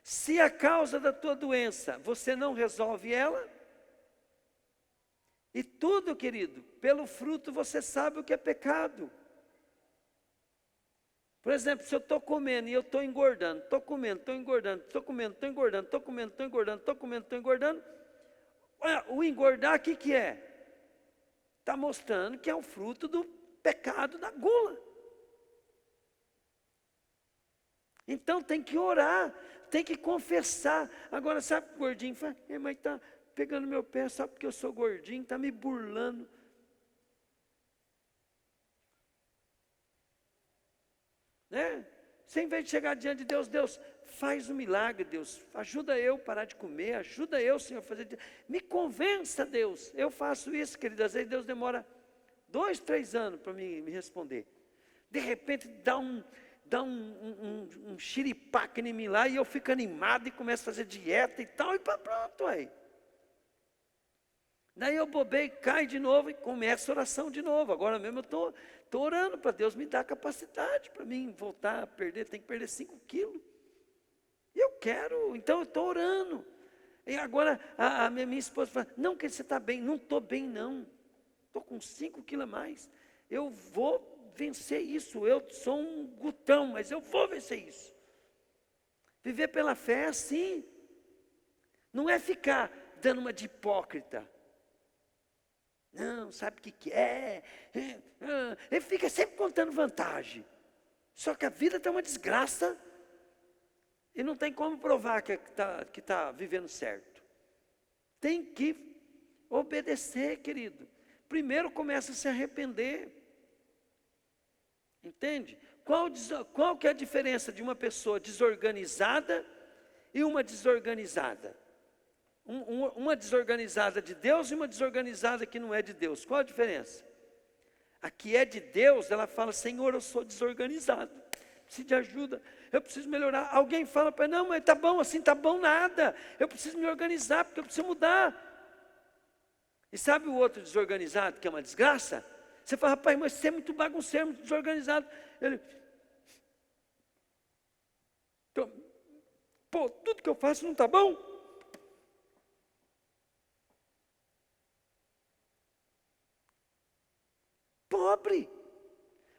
Speaker 1: se a causa da tua doença, você não resolve ela, e tudo, querido, pelo fruto você sabe o que é pecado. Por exemplo, se eu estou comendo e eu estou engordando, estou comendo, estou engordando, estou comendo, estou engordando, estou comendo, estou engordando, estou comendo, estou engordando, o engordar, o que é? Está mostrando que é o fruto do pecado da gula. Então tem que orar, tem que confessar. Agora, sabe o gordinho fala: mas está pegando meu pé só porque eu sou gordinho, está me burlando. Né? Você, em vez de chegar diante de Deus, Deus, faz um milagre, Deus, ajuda eu a parar de comer, ajuda eu, Senhor, a fazer. Me convença, Deus. Eu faço isso, querido. Às vezes Deus demora 2, 3 anos para me responder. De repente dá um xiripaque em mim lá, e eu fico animado e começo a fazer dieta e tal, e pronto aí. Daí eu bobei, cai de novo e começo a oração de novo. Agora mesmo eu estou orando para Deus me dar capacidade para mim voltar a perder. Tem que perder 5 quilos. E eu quero, então eu estou orando. E agora a minha esposa fala: não, que você está bem. Não estou bem não. Estou com 5 quilos a mais. Eu vou vencer isso. Eu sou um glutão, mas eu vou vencer isso. Viver pela fé é assim. Não é ficar dando uma de hipócrita. Não, sabe o que é? Ele fica sempre contando vantagem. Só que a vida está uma desgraça. E não tem como provar que está vivendo certo. Tem que obedecer, querido. Primeiro começa a se arrepender. Entende? Qual que é a diferença de uma pessoa desorganizada e uma desorganizada? Uma desorganizada de Deus e uma desorganizada que não é de Deus. Qual a diferença? A que é de Deus, ela fala: Senhor, eu sou desorganizado, preciso de ajuda, eu preciso melhorar. Alguém fala para ele: não, mas está bom assim, está bom nada, eu preciso me organizar, porque eu preciso mudar. E sabe o outro desorganizado, que é uma desgraça? Você fala: rapaz, mas você é muito bagunceiro, muito desorganizado. Ele: pô, tudo que eu faço não está bom? Pobre,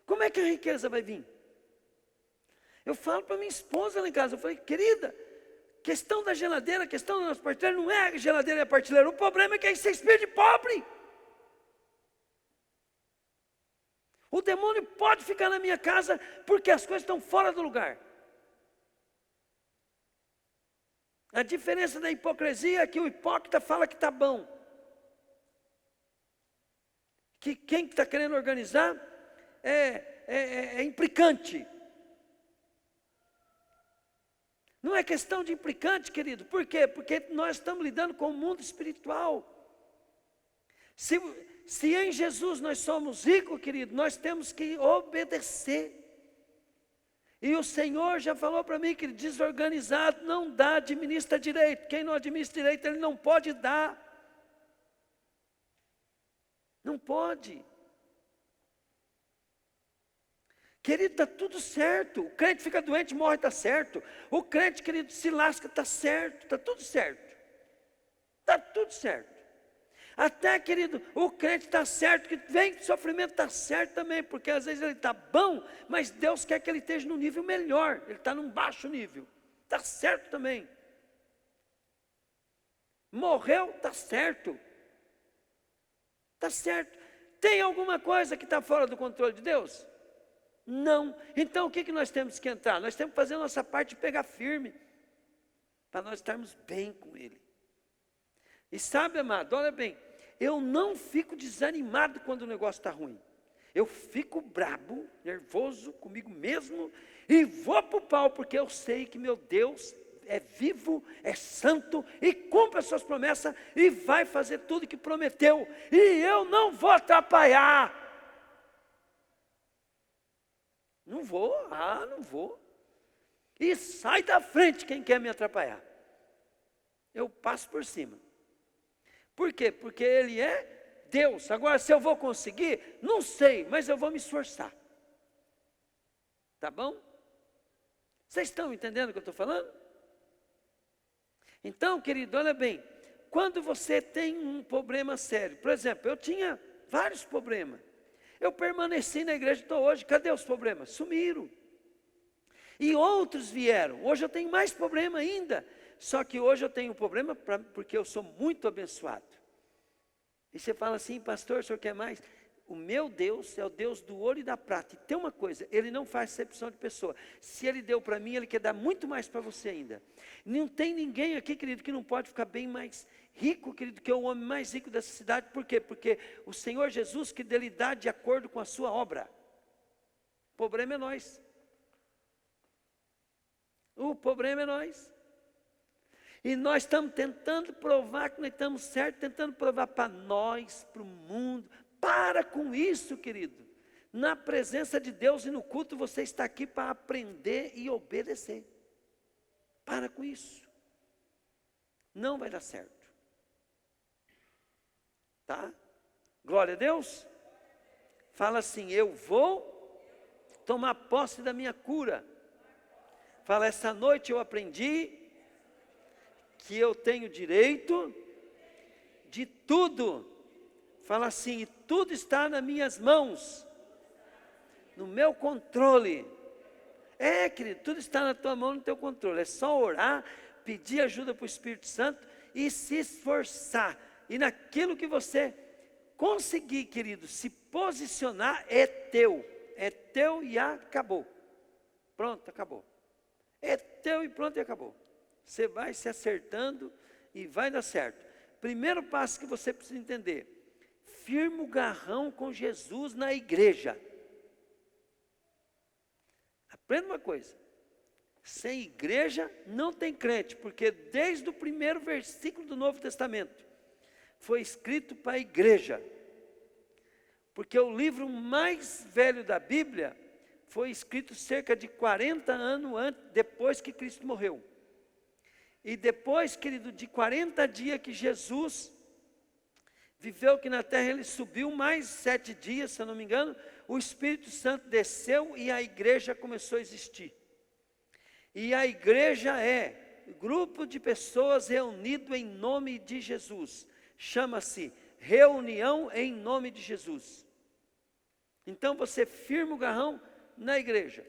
Speaker 1: como é que a riqueza vai vir? Eu falo para minha esposa lá em casa, eu falei: querida, questão da geladeira, questão do nosso partilheiro, não é a geladeira e a partilheira, o problema é que aí você espírito de pobre. O demônio pode ficar na minha casa, porque as coisas estão fora do lugar. A diferença da hipocrisia é que o hipócrita fala que está bom. Que quem está querendo organizar, é implicante. Não é questão de implicante, querido. Por quê? Porque nós estamos lidando com o mundo espiritual. Se em Jesus nós somos ricos, querido, nós temos que obedecer. E o Senhor já falou para mim que desorganizado não dá, administra direito. Quem não administra direito, ele não pode dar. Não pode. Querido, está tudo certo. O crente fica doente, morre, está certo. O crente, querido, se lasca, está certo. Está tudo certo. Está tudo certo. Até, querido, o crente está certo, que vem sofrimento, está certo também, porque às vezes ele está bom, mas Deus quer que ele esteja num nível melhor, ele está num baixo nível, está certo também. Morreu, está certo. Está certo. Tem alguma coisa que está fora do controle de Deus? Não. Então o que nós temos que entrar? Nós temos que fazer a nossa parte e pegar firme, para nós estarmos bem com Ele. E sabe, amado, olha bem, eu não fico desanimado quando o negócio está ruim. Eu fico brabo, nervoso comigo mesmo e vou para o pau, porque eu sei que meu Deus é vivo, é santo e cumpre as suas promessas e vai fazer tudo que prometeu. E eu não vou atrapalhar. Não vou, não vou. E sai da frente quem quer me atrapalhar. Eu passo por cima. Por quê? Porque Ele é Deus. Agora, se eu vou conseguir, não sei, mas eu vou me esforçar. Tá bom? Vocês estão entendendo o que eu estou falando? Então, querido, olha bem. Quando você tem um problema sério, por exemplo, eu tinha vários problemas. Eu permaneci na igreja, estou hoje, cadê os problemas? Sumiram. E outros vieram. Hoje eu tenho mais problema ainda. Só que hoje eu tenho um problema porque eu sou muito abençoado. E você fala assim, pastor, o senhor quer mais? O meu Deus é o Deus do ouro e da prata. E tem uma coisa, Ele não faz acepção de pessoa. Se Ele deu para mim, Ele quer dar muito mais para você ainda. Não tem ninguém aqui, querido, que não pode ficar bem mais rico, querido, que é o homem mais rico dessa cidade. Por quê? Porque o Senhor Jesus que Ele dá de acordo com a sua obra. O problema é nós. O problema é nós. E nós estamos tentando provar que nós estamos certos, tentando provar para nós, para o mundo. Para com isso, querido. Na presença de Deus e no culto, você está aqui para aprender e obedecer. Para com isso. Não vai dar certo. Tá? Glória a Deus. Fala assim, eu vou tomar posse da minha cura. Fala, essa noite eu aprendi que eu tenho direito de tudo. Fala assim, tudo está nas minhas mãos, no meu controle. Querido, tudo está na tua mão, no teu controle. É só orar, pedir ajuda para o Espírito Santo e se esforçar. E naquilo que você conseguir, querido, se posicionar, é teu e acabou. Pronto, acabou. É teu e pronto e acabou. Você vai se acertando e vai dar certo. Primeiro passo que você precisa entender: firma o garrão com Jesus na igreja. Aprenda uma coisa: sem igreja não tem crente, porque desde o primeiro versículo do Novo Testamento foi escrito para a igreja. Porque o livro mais velho da Bíblia foi escrito cerca de 40 anos depois que Cristo morreu. E depois, querido, de 40 dias que Jesus viveu aqui na terra, ele subiu mais 7 dias, se eu não me engano, o Espírito Santo desceu e a igreja começou a existir. E a igreja é grupo de pessoas reunido em nome de Jesus. Chama-se reunião em nome de Jesus. Então você firma o garrão na igreja.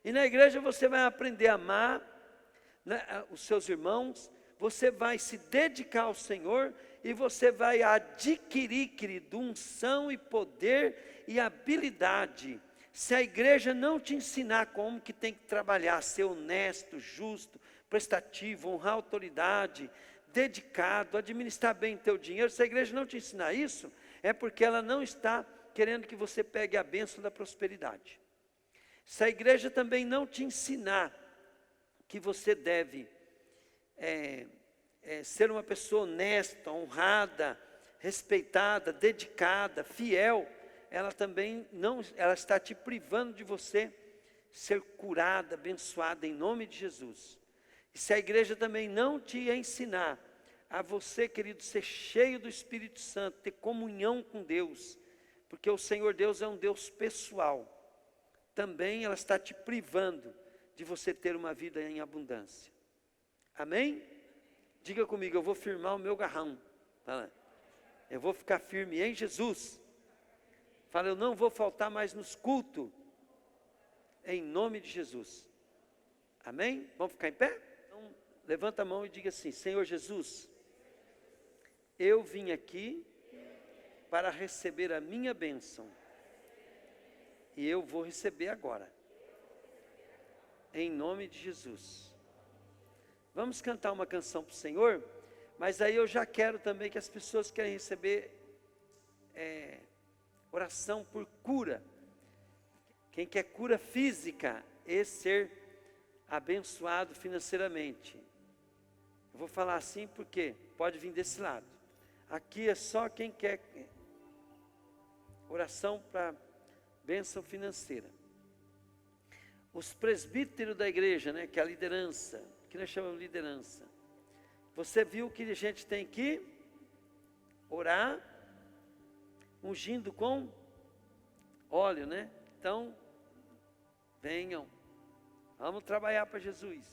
Speaker 1: E na igreja você vai aprender a amar, né, os seus irmãos, você vai se dedicar ao Senhor e você vai adquirir, querido, unção e poder e habilidade. Se a igreja não te ensinar como que tem que trabalhar, ser honesto, justo, prestativo, honrar a autoridade, dedicado, administrar bem teu dinheiro, se a igreja não te ensinar isso, é porque ela não está querendo que você pegue a bênção da prosperidade. Se a igreja também não te ensinar que você deve ser uma pessoa honesta, honrada, respeitada, dedicada, fiel, ela também não, ela está te privando de você ser curada, abençoada em nome de Jesus. E se a igreja também não te ensinar a você, querido, ser cheio do Espírito Santo, ter comunhão com Deus, porque o Senhor Deus é um Deus pessoal, também ela está te privando de você ter uma vida em abundância. Amém? Diga comigo, eu vou firmar o meu garrão. Fala, eu vou ficar firme em Jesus. Fala, eu não vou faltar mais nos cultos. Em nome de Jesus. Amém? Vamos ficar em pé? Então, levanta a mão e diga assim, Senhor Jesus, eu vim aqui para receber a minha bênção. E eu vou receber agora. Em nome de Jesus. Vamos cantar uma canção para o Senhor, mas aí eu já quero também que as pessoas querem receber oração por cura. Quem quer cura física e ser abençoado financeiramente. Eu vou falar assim porque pode vir desse lado. Aqui é só quem quer oração para bênção financeira. Os presbíteros da igreja, né, que é a liderança, que nós chamamos de liderança. Você viu que a gente tem que orar, ungindo com óleo, né? Então, venham, vamos trabalhar para Jesus.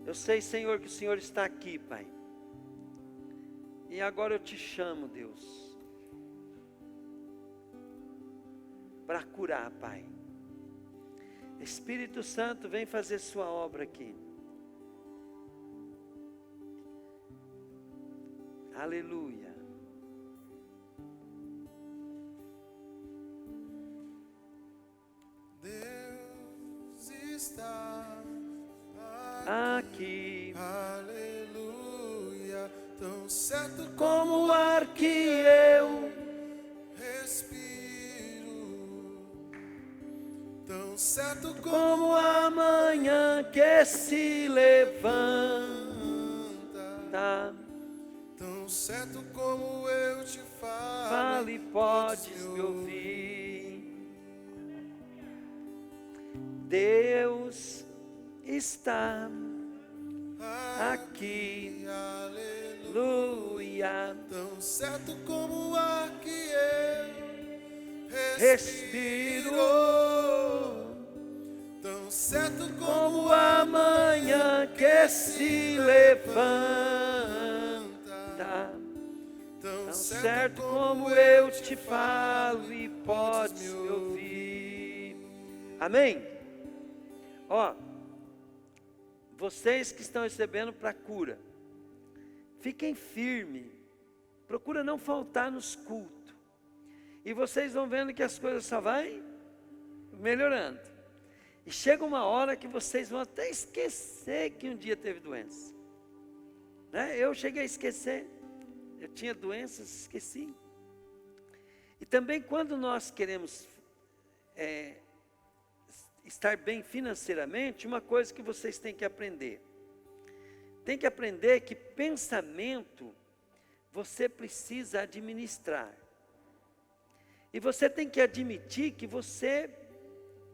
Speaker 1: Eu sei, Senhor, que o Senhor está aqui, Pai. E agora eu te chamo, Deus, para curar, Pai. Espírito Santo, vem fazer sua obra aqui. Aleluia.
Speaker 2: Deus está
Speaker 1: Aqui,
Speaker 2: aleluia, tão certo
Speaker 1: como o ar que eu
Speaker 2: respiro, tão certo
Speaker 1: como a manhã que se levanta,
Speaker 2: tão certo como eu te falo,
Speaker 1: fale, podes me ouvir. Deus está aqui, aleluia,
Speaker 2: tão certo como o ar que eu
Speaker 1: respiro,
Speaker 2: tão certo
Speaker 1: como a manhã que se levanta, tão certo como eu te falo e podes me ouvir. Amém? Ó, vocês que estão recebendo para cura, fiquem firmes, procura não faltar nos cultos, e vocês vão vendo que as coisas só vai melhorando, e chega uma hora que vocês vão até esquecer que um dia teve doença, né? Eu cheguei a esquecer, eu tinha doenças, esqueci. E também quando nós queremos estar bem financeiramente, uma coisa que vocês têm que aprender. Tem que aprender que pensamento você precisa administrar. E você tem que admitir que você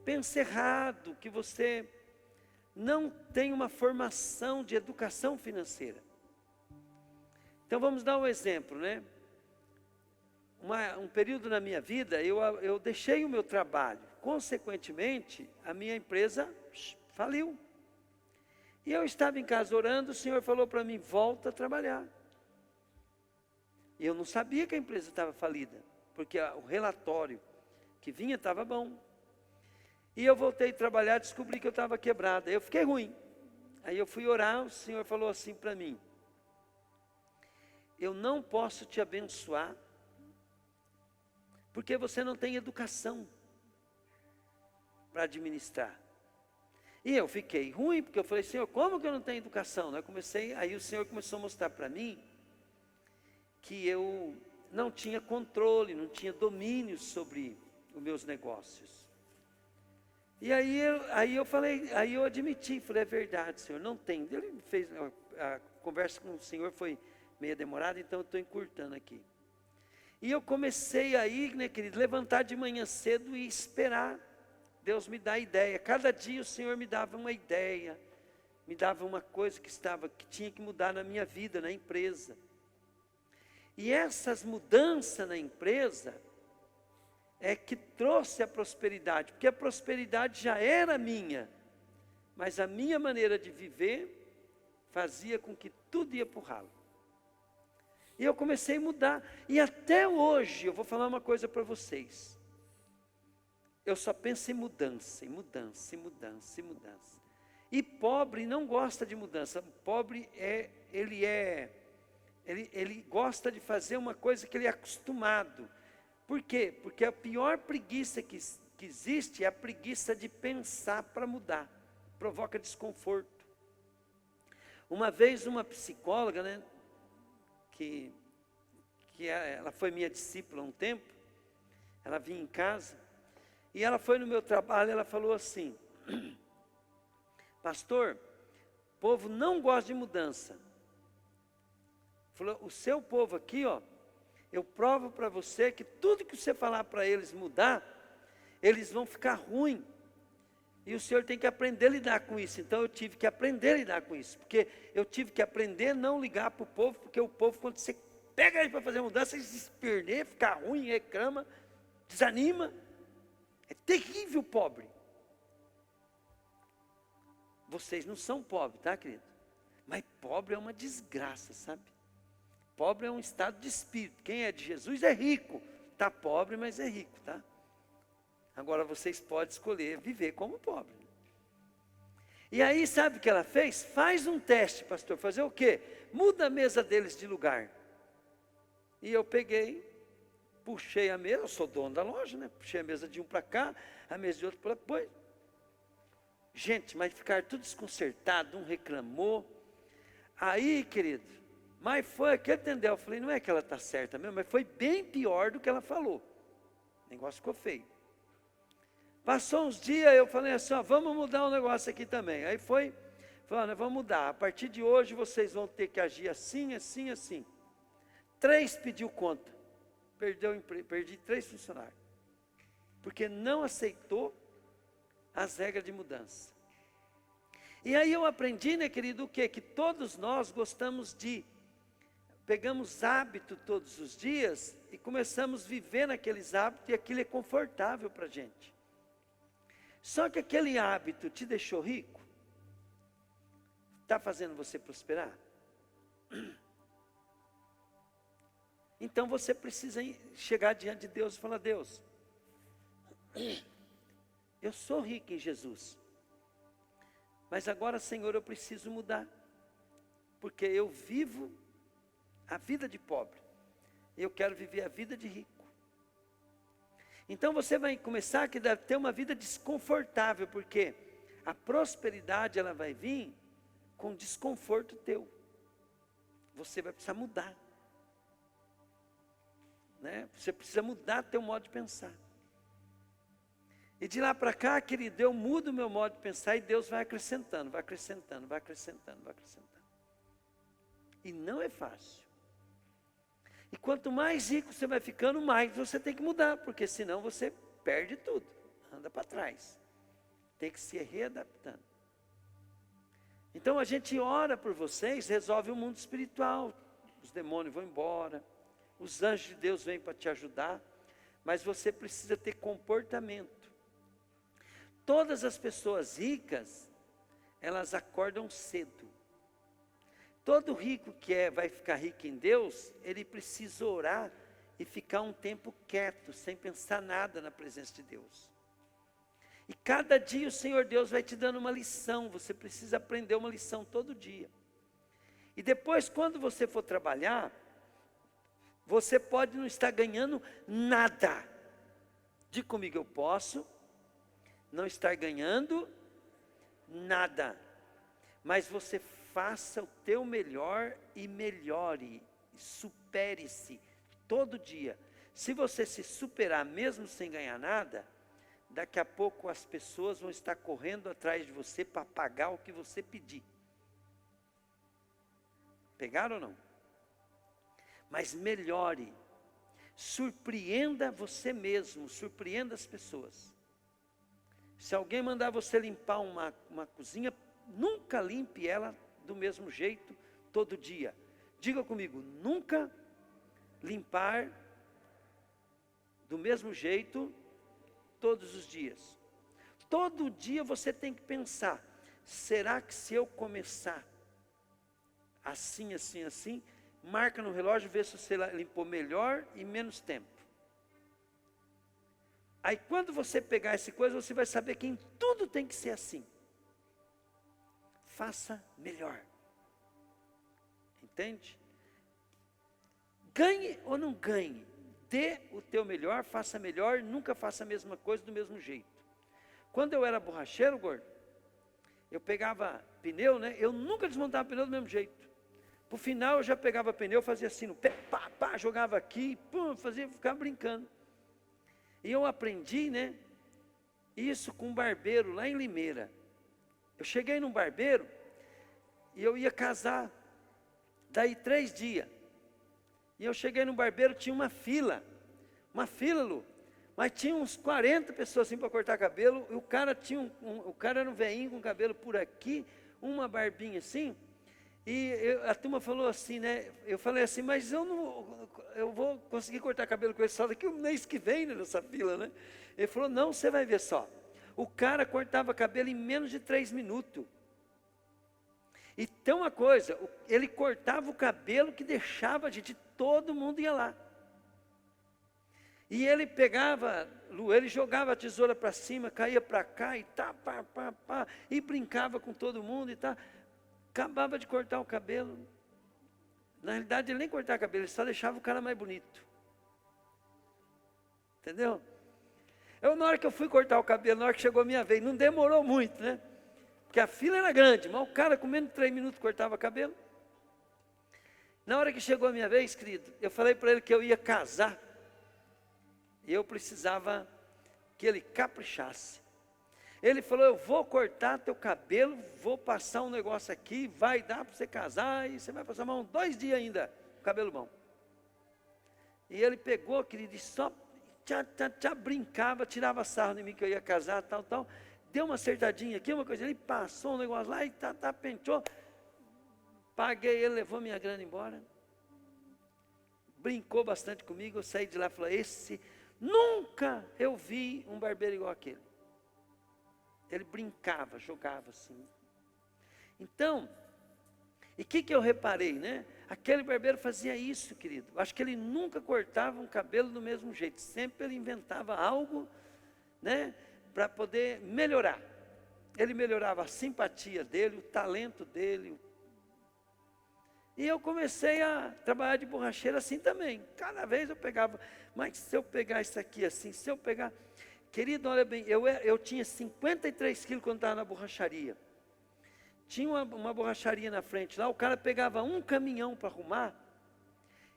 Speaker 1: pensa errado, que você não tem uma formação de educação financeira. Então vamos dar um exemplo, né? Um período na minha vida, eu deixei o meu trabalho. Consequentemente, a minha empresa faliu. E eu estava em casa orando, o Senhor falou para mim, volta a trabalhar. E eu não sabia que a empresa estava falida, porque o relatório que vinha estava bom. E eu voltei a trabalhar, descobri que eu estava quebrado. Aí eu fiquei ruim. Aí eu fui orar, o Senhor falou assim para mim, eu não posso te abençoar, porque você não tem educação para administrar. E eu fiquei ruim, porque eu falei, Senhor, como que eu não tenho educação? Aí o Senhor começou a mostrar para mim que eu não tinha controle, não tinha domínio sobre os meus negócios. E aí eu falei, aí eu admiti, falei, é verdade, Senhor, não tem. Ele fez, a conversa com o Senhor foi meio demorada, então eu estou encurtando aqui. E eu comecei aí, né, querido, levantar de manhã cedo e esperar Deus me dar ideia. Cada dia o Senhor me dava uma ideia, me dava uma coisa que tinha que mudar na minha vida, na empresa. E essas mudanças na empresa é que trouxe a prosperidade, porque a prosperidade já era minha, mas a minha maneira de viver fazia com que tudo ia para o ralo. E eu comecei a mudar, e até hoje, eu vou falar uma coisa para vocês, eu só penso em mudança, em mudança, em mudança, em mudança. E pobre não gosta de mudança, pobre ele gosta de fazer uma coisa que ele é acostumado. Por quê? Porque a pior preguiça que existe é a preguiça de pensar para mudar, provoca desconforto. Uma vez uma psicóloga, né, que ela foi minha discípula há um tempo, ela vinha em casa, e ela foi no meu trabalho, ela falou assim, pastor, o povo não gosta de mudança. Falou, o seu povo aqui, ó, eu provo para você que tudo que você falar para eles mudar, eles vão ficar ruim. E o Senhor tem que aprender a lidar com isso. Então eu tive que aprender a lidar com isso. Porque eu tive que aprender a não ligar para o povo, porque o povo, quando você pega ele para fazer mudança, ele se perder, fica ruim, reclama, desanima. É terrível pobre. Vocês não são pobres, tá, querido? Mas pobre é uma desgraça, sabe? Pobre é um estado de espírito. Quem é de Jesus é rico. Está pobre, mas é rico, tá? Agora vocês podem escolher viver como pobre. E aí, sabe o que ela fez? Faz um teste, pastor. Fazer o quê? Muda a mesa deles de lugar. E eu peguei, puxei a mesa, eu sou dono da loja, né? Puxei a mesa de um para cá, a mesa de outro para lá. Pois. Gente, mas ficaram tudo desconcertado, um reclamou. Aí, querido, mas foi que entendeu. Eu falei, não é que ela está certa mesmo, mas foi bem pior do que ela falou. O negócio ficou feio. Passou uns dias, eu falei assim, ó, vamos mudar um negócio aqui também. Aí falou, vamos mudar. A partir de hoje vocês vão ter que agir assim, assim, assim. 3 pediu conta. Perdi 3 funcionários. Porque não aceitou as regras de mudança. E aí eu aprendi, né, querido, o quê? Que todos nós gostamos pegamos hábito todos os dias e começamos a viver naqueles hábitos e aquilo é confortável para a gente. Só que aquele hábito te deixou rico? Está fazendo você prosperar? Então você precisa chegar diante de Deus e falar, Deus, eu sou rico em Jesus, mas agora, Senhor, eu preciso mudar, porque eu vivo a vida de pobre, eu quero viver a vida de rico. Então você vai começar a ter uma vida desconfortável, porque a prosperidade ela vai vir com desconforto teu. Você vai precisar mudar, né? Você precisa mudar teu modo de pensar. E de lá para cá, querido, eu mudo o meu modo de pensar e Deus vai acrescentando, vai acrescentando, vai acrescentando, vai acrescentando. E não é fácil. E quanto mais rico você vai ficando, mais você tem que mudar, porque senão você perde tudo, anda para trás. Tem que se readaptando. Então a gente ora por vocês, resolve o mundo espiritual. Os demônios vão embora, os anjos de Deus vêm para te ajudar, mas você precisa ter comportamento. Todas as pessoas ricas, elas acordam cedo. Todo rico que vai ficar rico em Deus, ele precisa orar e ficar um tempo quieto, sem pensar nada na presença de Deus. E cada dia o Senhor Deus vai te dando uma lição, você precisa aprender uma lição todo dia. E depois, quando você for trabalhar, você pode não estar ganhando nada. Diga comigo, eu posso não estar ganhando nada, mas você faça o teu melhor e melhore, supere-se todo dia. Se você se superar mesmo sem ganhar nada, daqui a pouco as pessoas vão estar correndo atrás de você para pagar o que você pedir. Pegaram ou não? Mas melhore, surpreenda você mesmo, surpreenda as pessoas. Se alguém mandar você limpar uma cozinha, nunca limpe ela do mesmo jeito todo dia. Diga comigo, nunca limpar do mesmo jeito todos os dias. Todo dia você tem que pensar, será que se eu começar assim, assim, assim, marca no relógio, vê se você limpou melhor e menos tempo. Aí quando você pegar essa coisa, você vai saber que em tudo tem que ser assim. Faça melhor. Entende? Ganhe ou não ganhe, dê o teu melhor, faça melhor, nunca faça a mesma coisa do mesmo jeito. Quando eu era borracheiro, gordo, eu pegava pneu, né? Eu nunca desmontava pneu do mesmo jeito. Por final eu já pegava pneu, fazia assim no pé, pá, pá, jogava aqui, pum, ficava brincando. E eu aprendi, né? Isso com um barbeiro lá em Limeira. Eu cheguei num barbeiro e eu ia casar. Daí 3 dias. E eu cheguei no barbeiro, tinha uma fila, Lu, mas tinha uns 40 pessoas assim para cortar cabelo, e o cara o cara era um velhinho com cabelo por aqui, uma barbinha assim, e a turma falou assim, né, eu falei assim, mas eu vou conseguir cortar cabelo com ele só daqui um mês que vem, né, nessa fila, né? Ele falou, não, você vai ver só, o cara cortava cabelo em menos de 3 minutos. E tem uma coisa, ele cortava o cabelo que deixava a gente, todo mundo ia lá. E ele pegava, ele jogava a tesoura para cima, caía para cá e tá, pá, pá, pá, e brincava com todo mundo e tá. Acabava de cortar o cabelo. Na realidade ele nem cortava o cabelo, ele só deixava o cara mais bonito. Entendeu? Na hora que eu fui cortar o cabelo, na hora que chegou a minha vez, não demorou muito, né? Porque a fila era grande, mas o cara com menos de 3 minutos cortava cabelo. Na hora que chegou a minha vez, querido, eu falei para ele que eu ia casar. E eu precisava que ele caprichasse. Ele falou, eu vou cortar teu cabelo, vou passar um negócio aqui, vai dar para você casar, e você vai passar mais uns 2 dias ainda, cabelo bom. E ele pegou, querido, e só brincava, tirava sarro de mim que eu ia casar, tal, tal. Deu uma acertadinha aqui, uma coisa, ele passou um negócio lá e penteou. Paguei ele, levou minha grana embora. Brincou bastante comigo, eu saí de lá e falei, nunca eu vi um barbeiro igual aquele. Ele brincava, jogava assim. Então, e o que eu reparei, né? Aquele barbeiro fazia isso, querido. Acho que ele nunca cortava um cabelo do mesmo jeito. Sempre ele inventava algo, né? Para poder melhorar. Ele melhorava a simpatia dele, o talento dele. E eu comecei a trabalhar de borracheiro assim também. Cada vez eu pegava, mas se eu pegar isso aqui assim, se eu pegar... Querido, olha bem, eu tinha 53 quilos quando estava na borracharia. Tinha uma borracharia na frente lá, o cara pegava um caminhão para arrumar.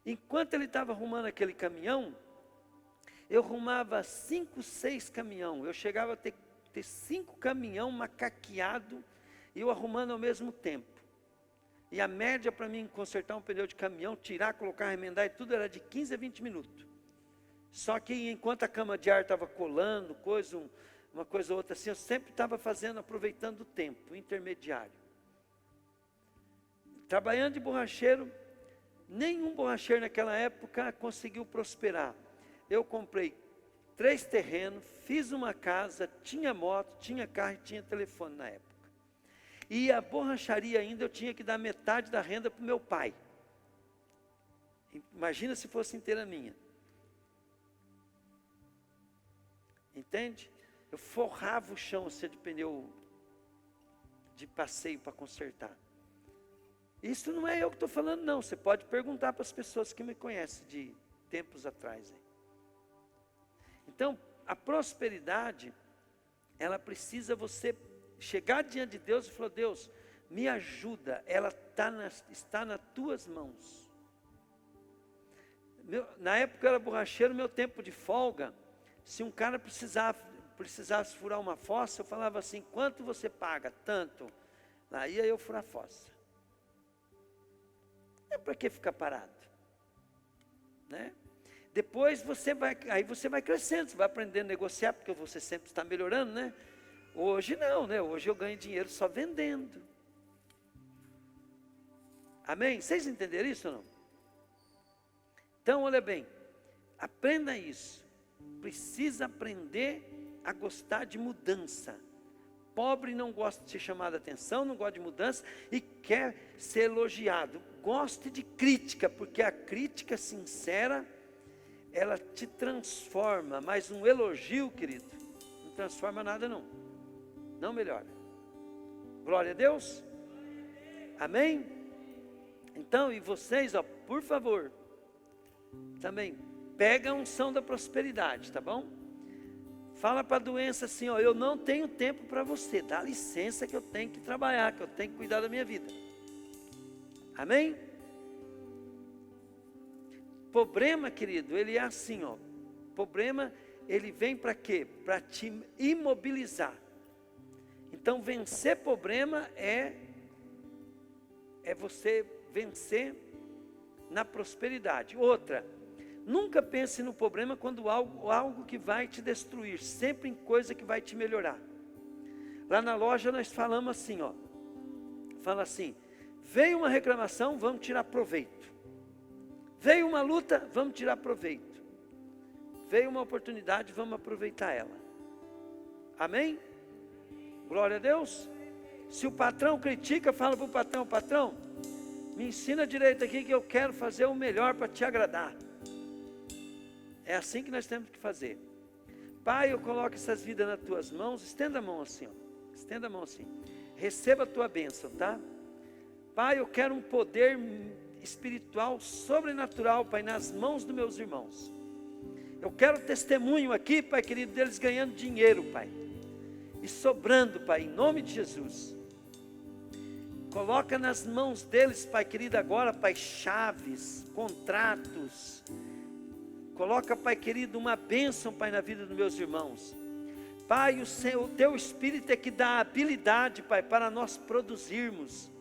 Speaker 1: Enquanto ele estava arrumando aquele caminhão, eu arrumava 5, 6 caminhão. Eu chegava a ter 5 caminhão macaqueado e eu arrumando ao mesmo tempo. E a média para mim consertar um pneu de caminhão, tirar, colocar, remendar e tudo era de 15 a 20 minutos. Só que enquanto a cama de ar estava colando, uma coisa ou outra assim, eu sempre estava fazendo, aproveitando o tempo, intermediário. Trabalhando de borracheiro, nenhum borracheiro naquela época conseguiu prosperar. Eu comprei 3 terrenos, fiz uma casa, tinha moto, tinha carro e tinha telefone na época. E a borracharia ainda eu tinha que dar metade da renda para o meu pai. Imagina se fosse inteira minha. Entende? Eu forrava o chão assim, de pneu de passeio para consertar. Isso não é eu que estou falando não. Você pode perguntar para as pessoas que me conhecem de tempos atrás. Então, a prosperidade, ela precisa você chegar diante de Deus e falar, Deus, me ajuda, ela está nas tuas mãos. Na época eu era borracheiro, meu tempo de folga, se um cara precisasse furar uma fossa, eu falava assim, quanto você paga? Tanto. Aí ia eu furar a fossa. É para que ficar parado? Né? Depois você vai crescendo, você vai aprendendo a negociar, porque você sempre está melhorando, né? Hoje não, né? Hoje eu ganho dinheiro só vendendo. Amém? Vocês entenderam isso ou não? Então, olha bem, aprenda isso. Precisa aprender a gostar de mudança. Pobre não gosta de ser chamado a atenção, não gosta de mudança e quer ser elogiado. Goste de crítica, porque a crítica sincera, ela te transforma. Mas um elogio, querido, não transforma nada não. Não melhora. Glória a Deus. Amém? Então, e vocês, ó, por favor, também, pega a unção da prosperidade, tá bom? Fala para a doença assim, ó, eu não tenho tempo para você, dá licença que eu tenho que trabalhar, que eu tenho que cuidar da minha vida. Amém? Problema, querido, ele é assim, ó. Problema, ele vem para quê? Para te imobilizar. Então, vencer problema é você vencer na prosperidade. Outra, nunca pense no problema quando algo que vai te destruir, sempre em coisa que vai te melhorar. Lá na loja nós falamos assim, ó, fala assim, veio uma reclamação, vamos tirar proveito. Veio uma luta, vamos tirar proveito. Veio uma oportunidade, vamos aproveitar ela. Amém? Glória a Deus. Se o patrão critica, fala para o patrão, patrão, me ensina direito aqui que eu quero fazer o melhor para te agradar. É assim que nós temos que fazer. Pai, eu coloco essas vidas nas tuas mãos, estenda a mão assim, ó. Estenda a mão assim. Receba a tua bênção, tá? Pai, eu quero um poder espiritual, sobrenatural, Pai, nas mãos dos meus irmãos. Eu quero testemunho aqui, Pai querido, deles ganhando dinheiro, Pai. E sobrando, Pai, em nome de Jesus. Coloca nas mãos deles, Pai querido, agora, Pai, chaves, contratos. Coloca, Pai querido, uma bênção, Pai, na vida dos meus irmãos. Pai, o Teu Espírito é que dá habilidade, Pai, para nós produzirmos,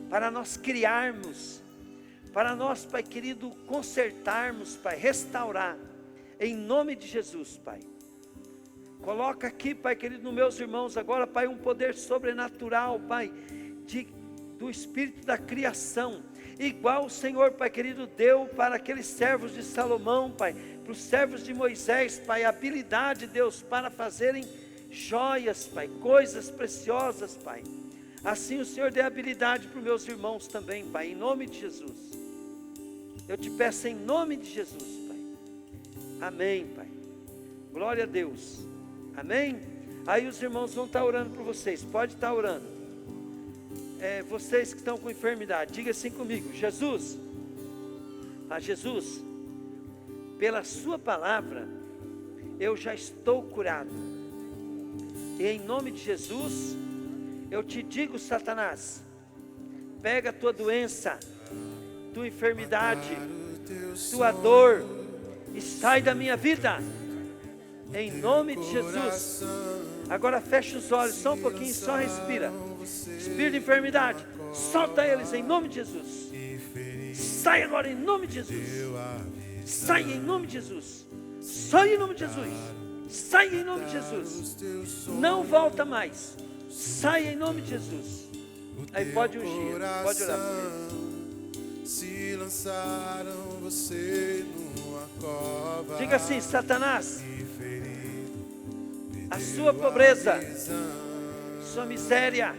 Speaker 1: para nós criarmos, para nós, Pai querido, consertarmos, Pai, restaurar, em nome de Jesus, Pai. Coloca aqui, Pai querido, nos meus irmãos agora, Pai, um poder sobrenatural, Pai, do Espírito da criação, igual o Senhor, Pai querido, deu para aqueles servos de Salomão, Pai, para os servos de Moisés, Pai, habilidade, Deus, para fazerem joias, Pai, coisas preciosas, Pai. Assim o Senhor dê habilidade para os meus irmãos também, Pai, em nome de Jesus. Eu te peço em nome de Jesus, Pai. Amém, Pai. Glória a Deus. Amém? Aí os irmãos vão estar orando por vocês. Pode estar orando. Vocês que estão com enfermidade, diga assim comigo: Jesus, Jesus, pela sua palavra, eu já estou curado. E em nome de Jesus, eu te digo, Satanás, pega a tua doença, tua enfermidade, tua dor, e sai da minha vida. Em nome de Jesus. Agora fecha os olhos, só um pouquinho, só respira. Espírito de enfermidade, solta eles em nome de Jesus. Sai agora em nome de Jesus. Sai em nome de Jesus. Sai em nome de Jesus. Sai em nome de Jesus. Não volta mais. Sai em nome de Jesus. Aí pode ungir, pode orar por ele.
Speaker 2: Se lançaram você numa cova.
Speaker 1: Diga assim: Satanás, a sua pobreza, sua miséria,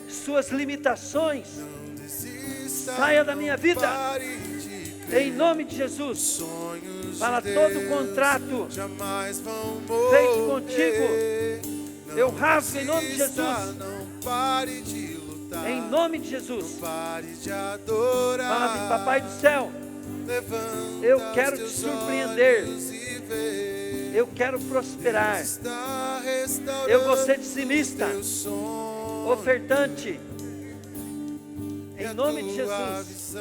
Speaker 1: suas limitações, saia da minha vida, em nome de Jesus. Para todo contrato feito contigo, eu rasgo em nome de Jesus. Em nome de Jesus. Fala, Papai do céu, eu quero te surpreender. Eu quero prosperar. Eu vou ser dizimista, ofertante. Em nome de Jesus.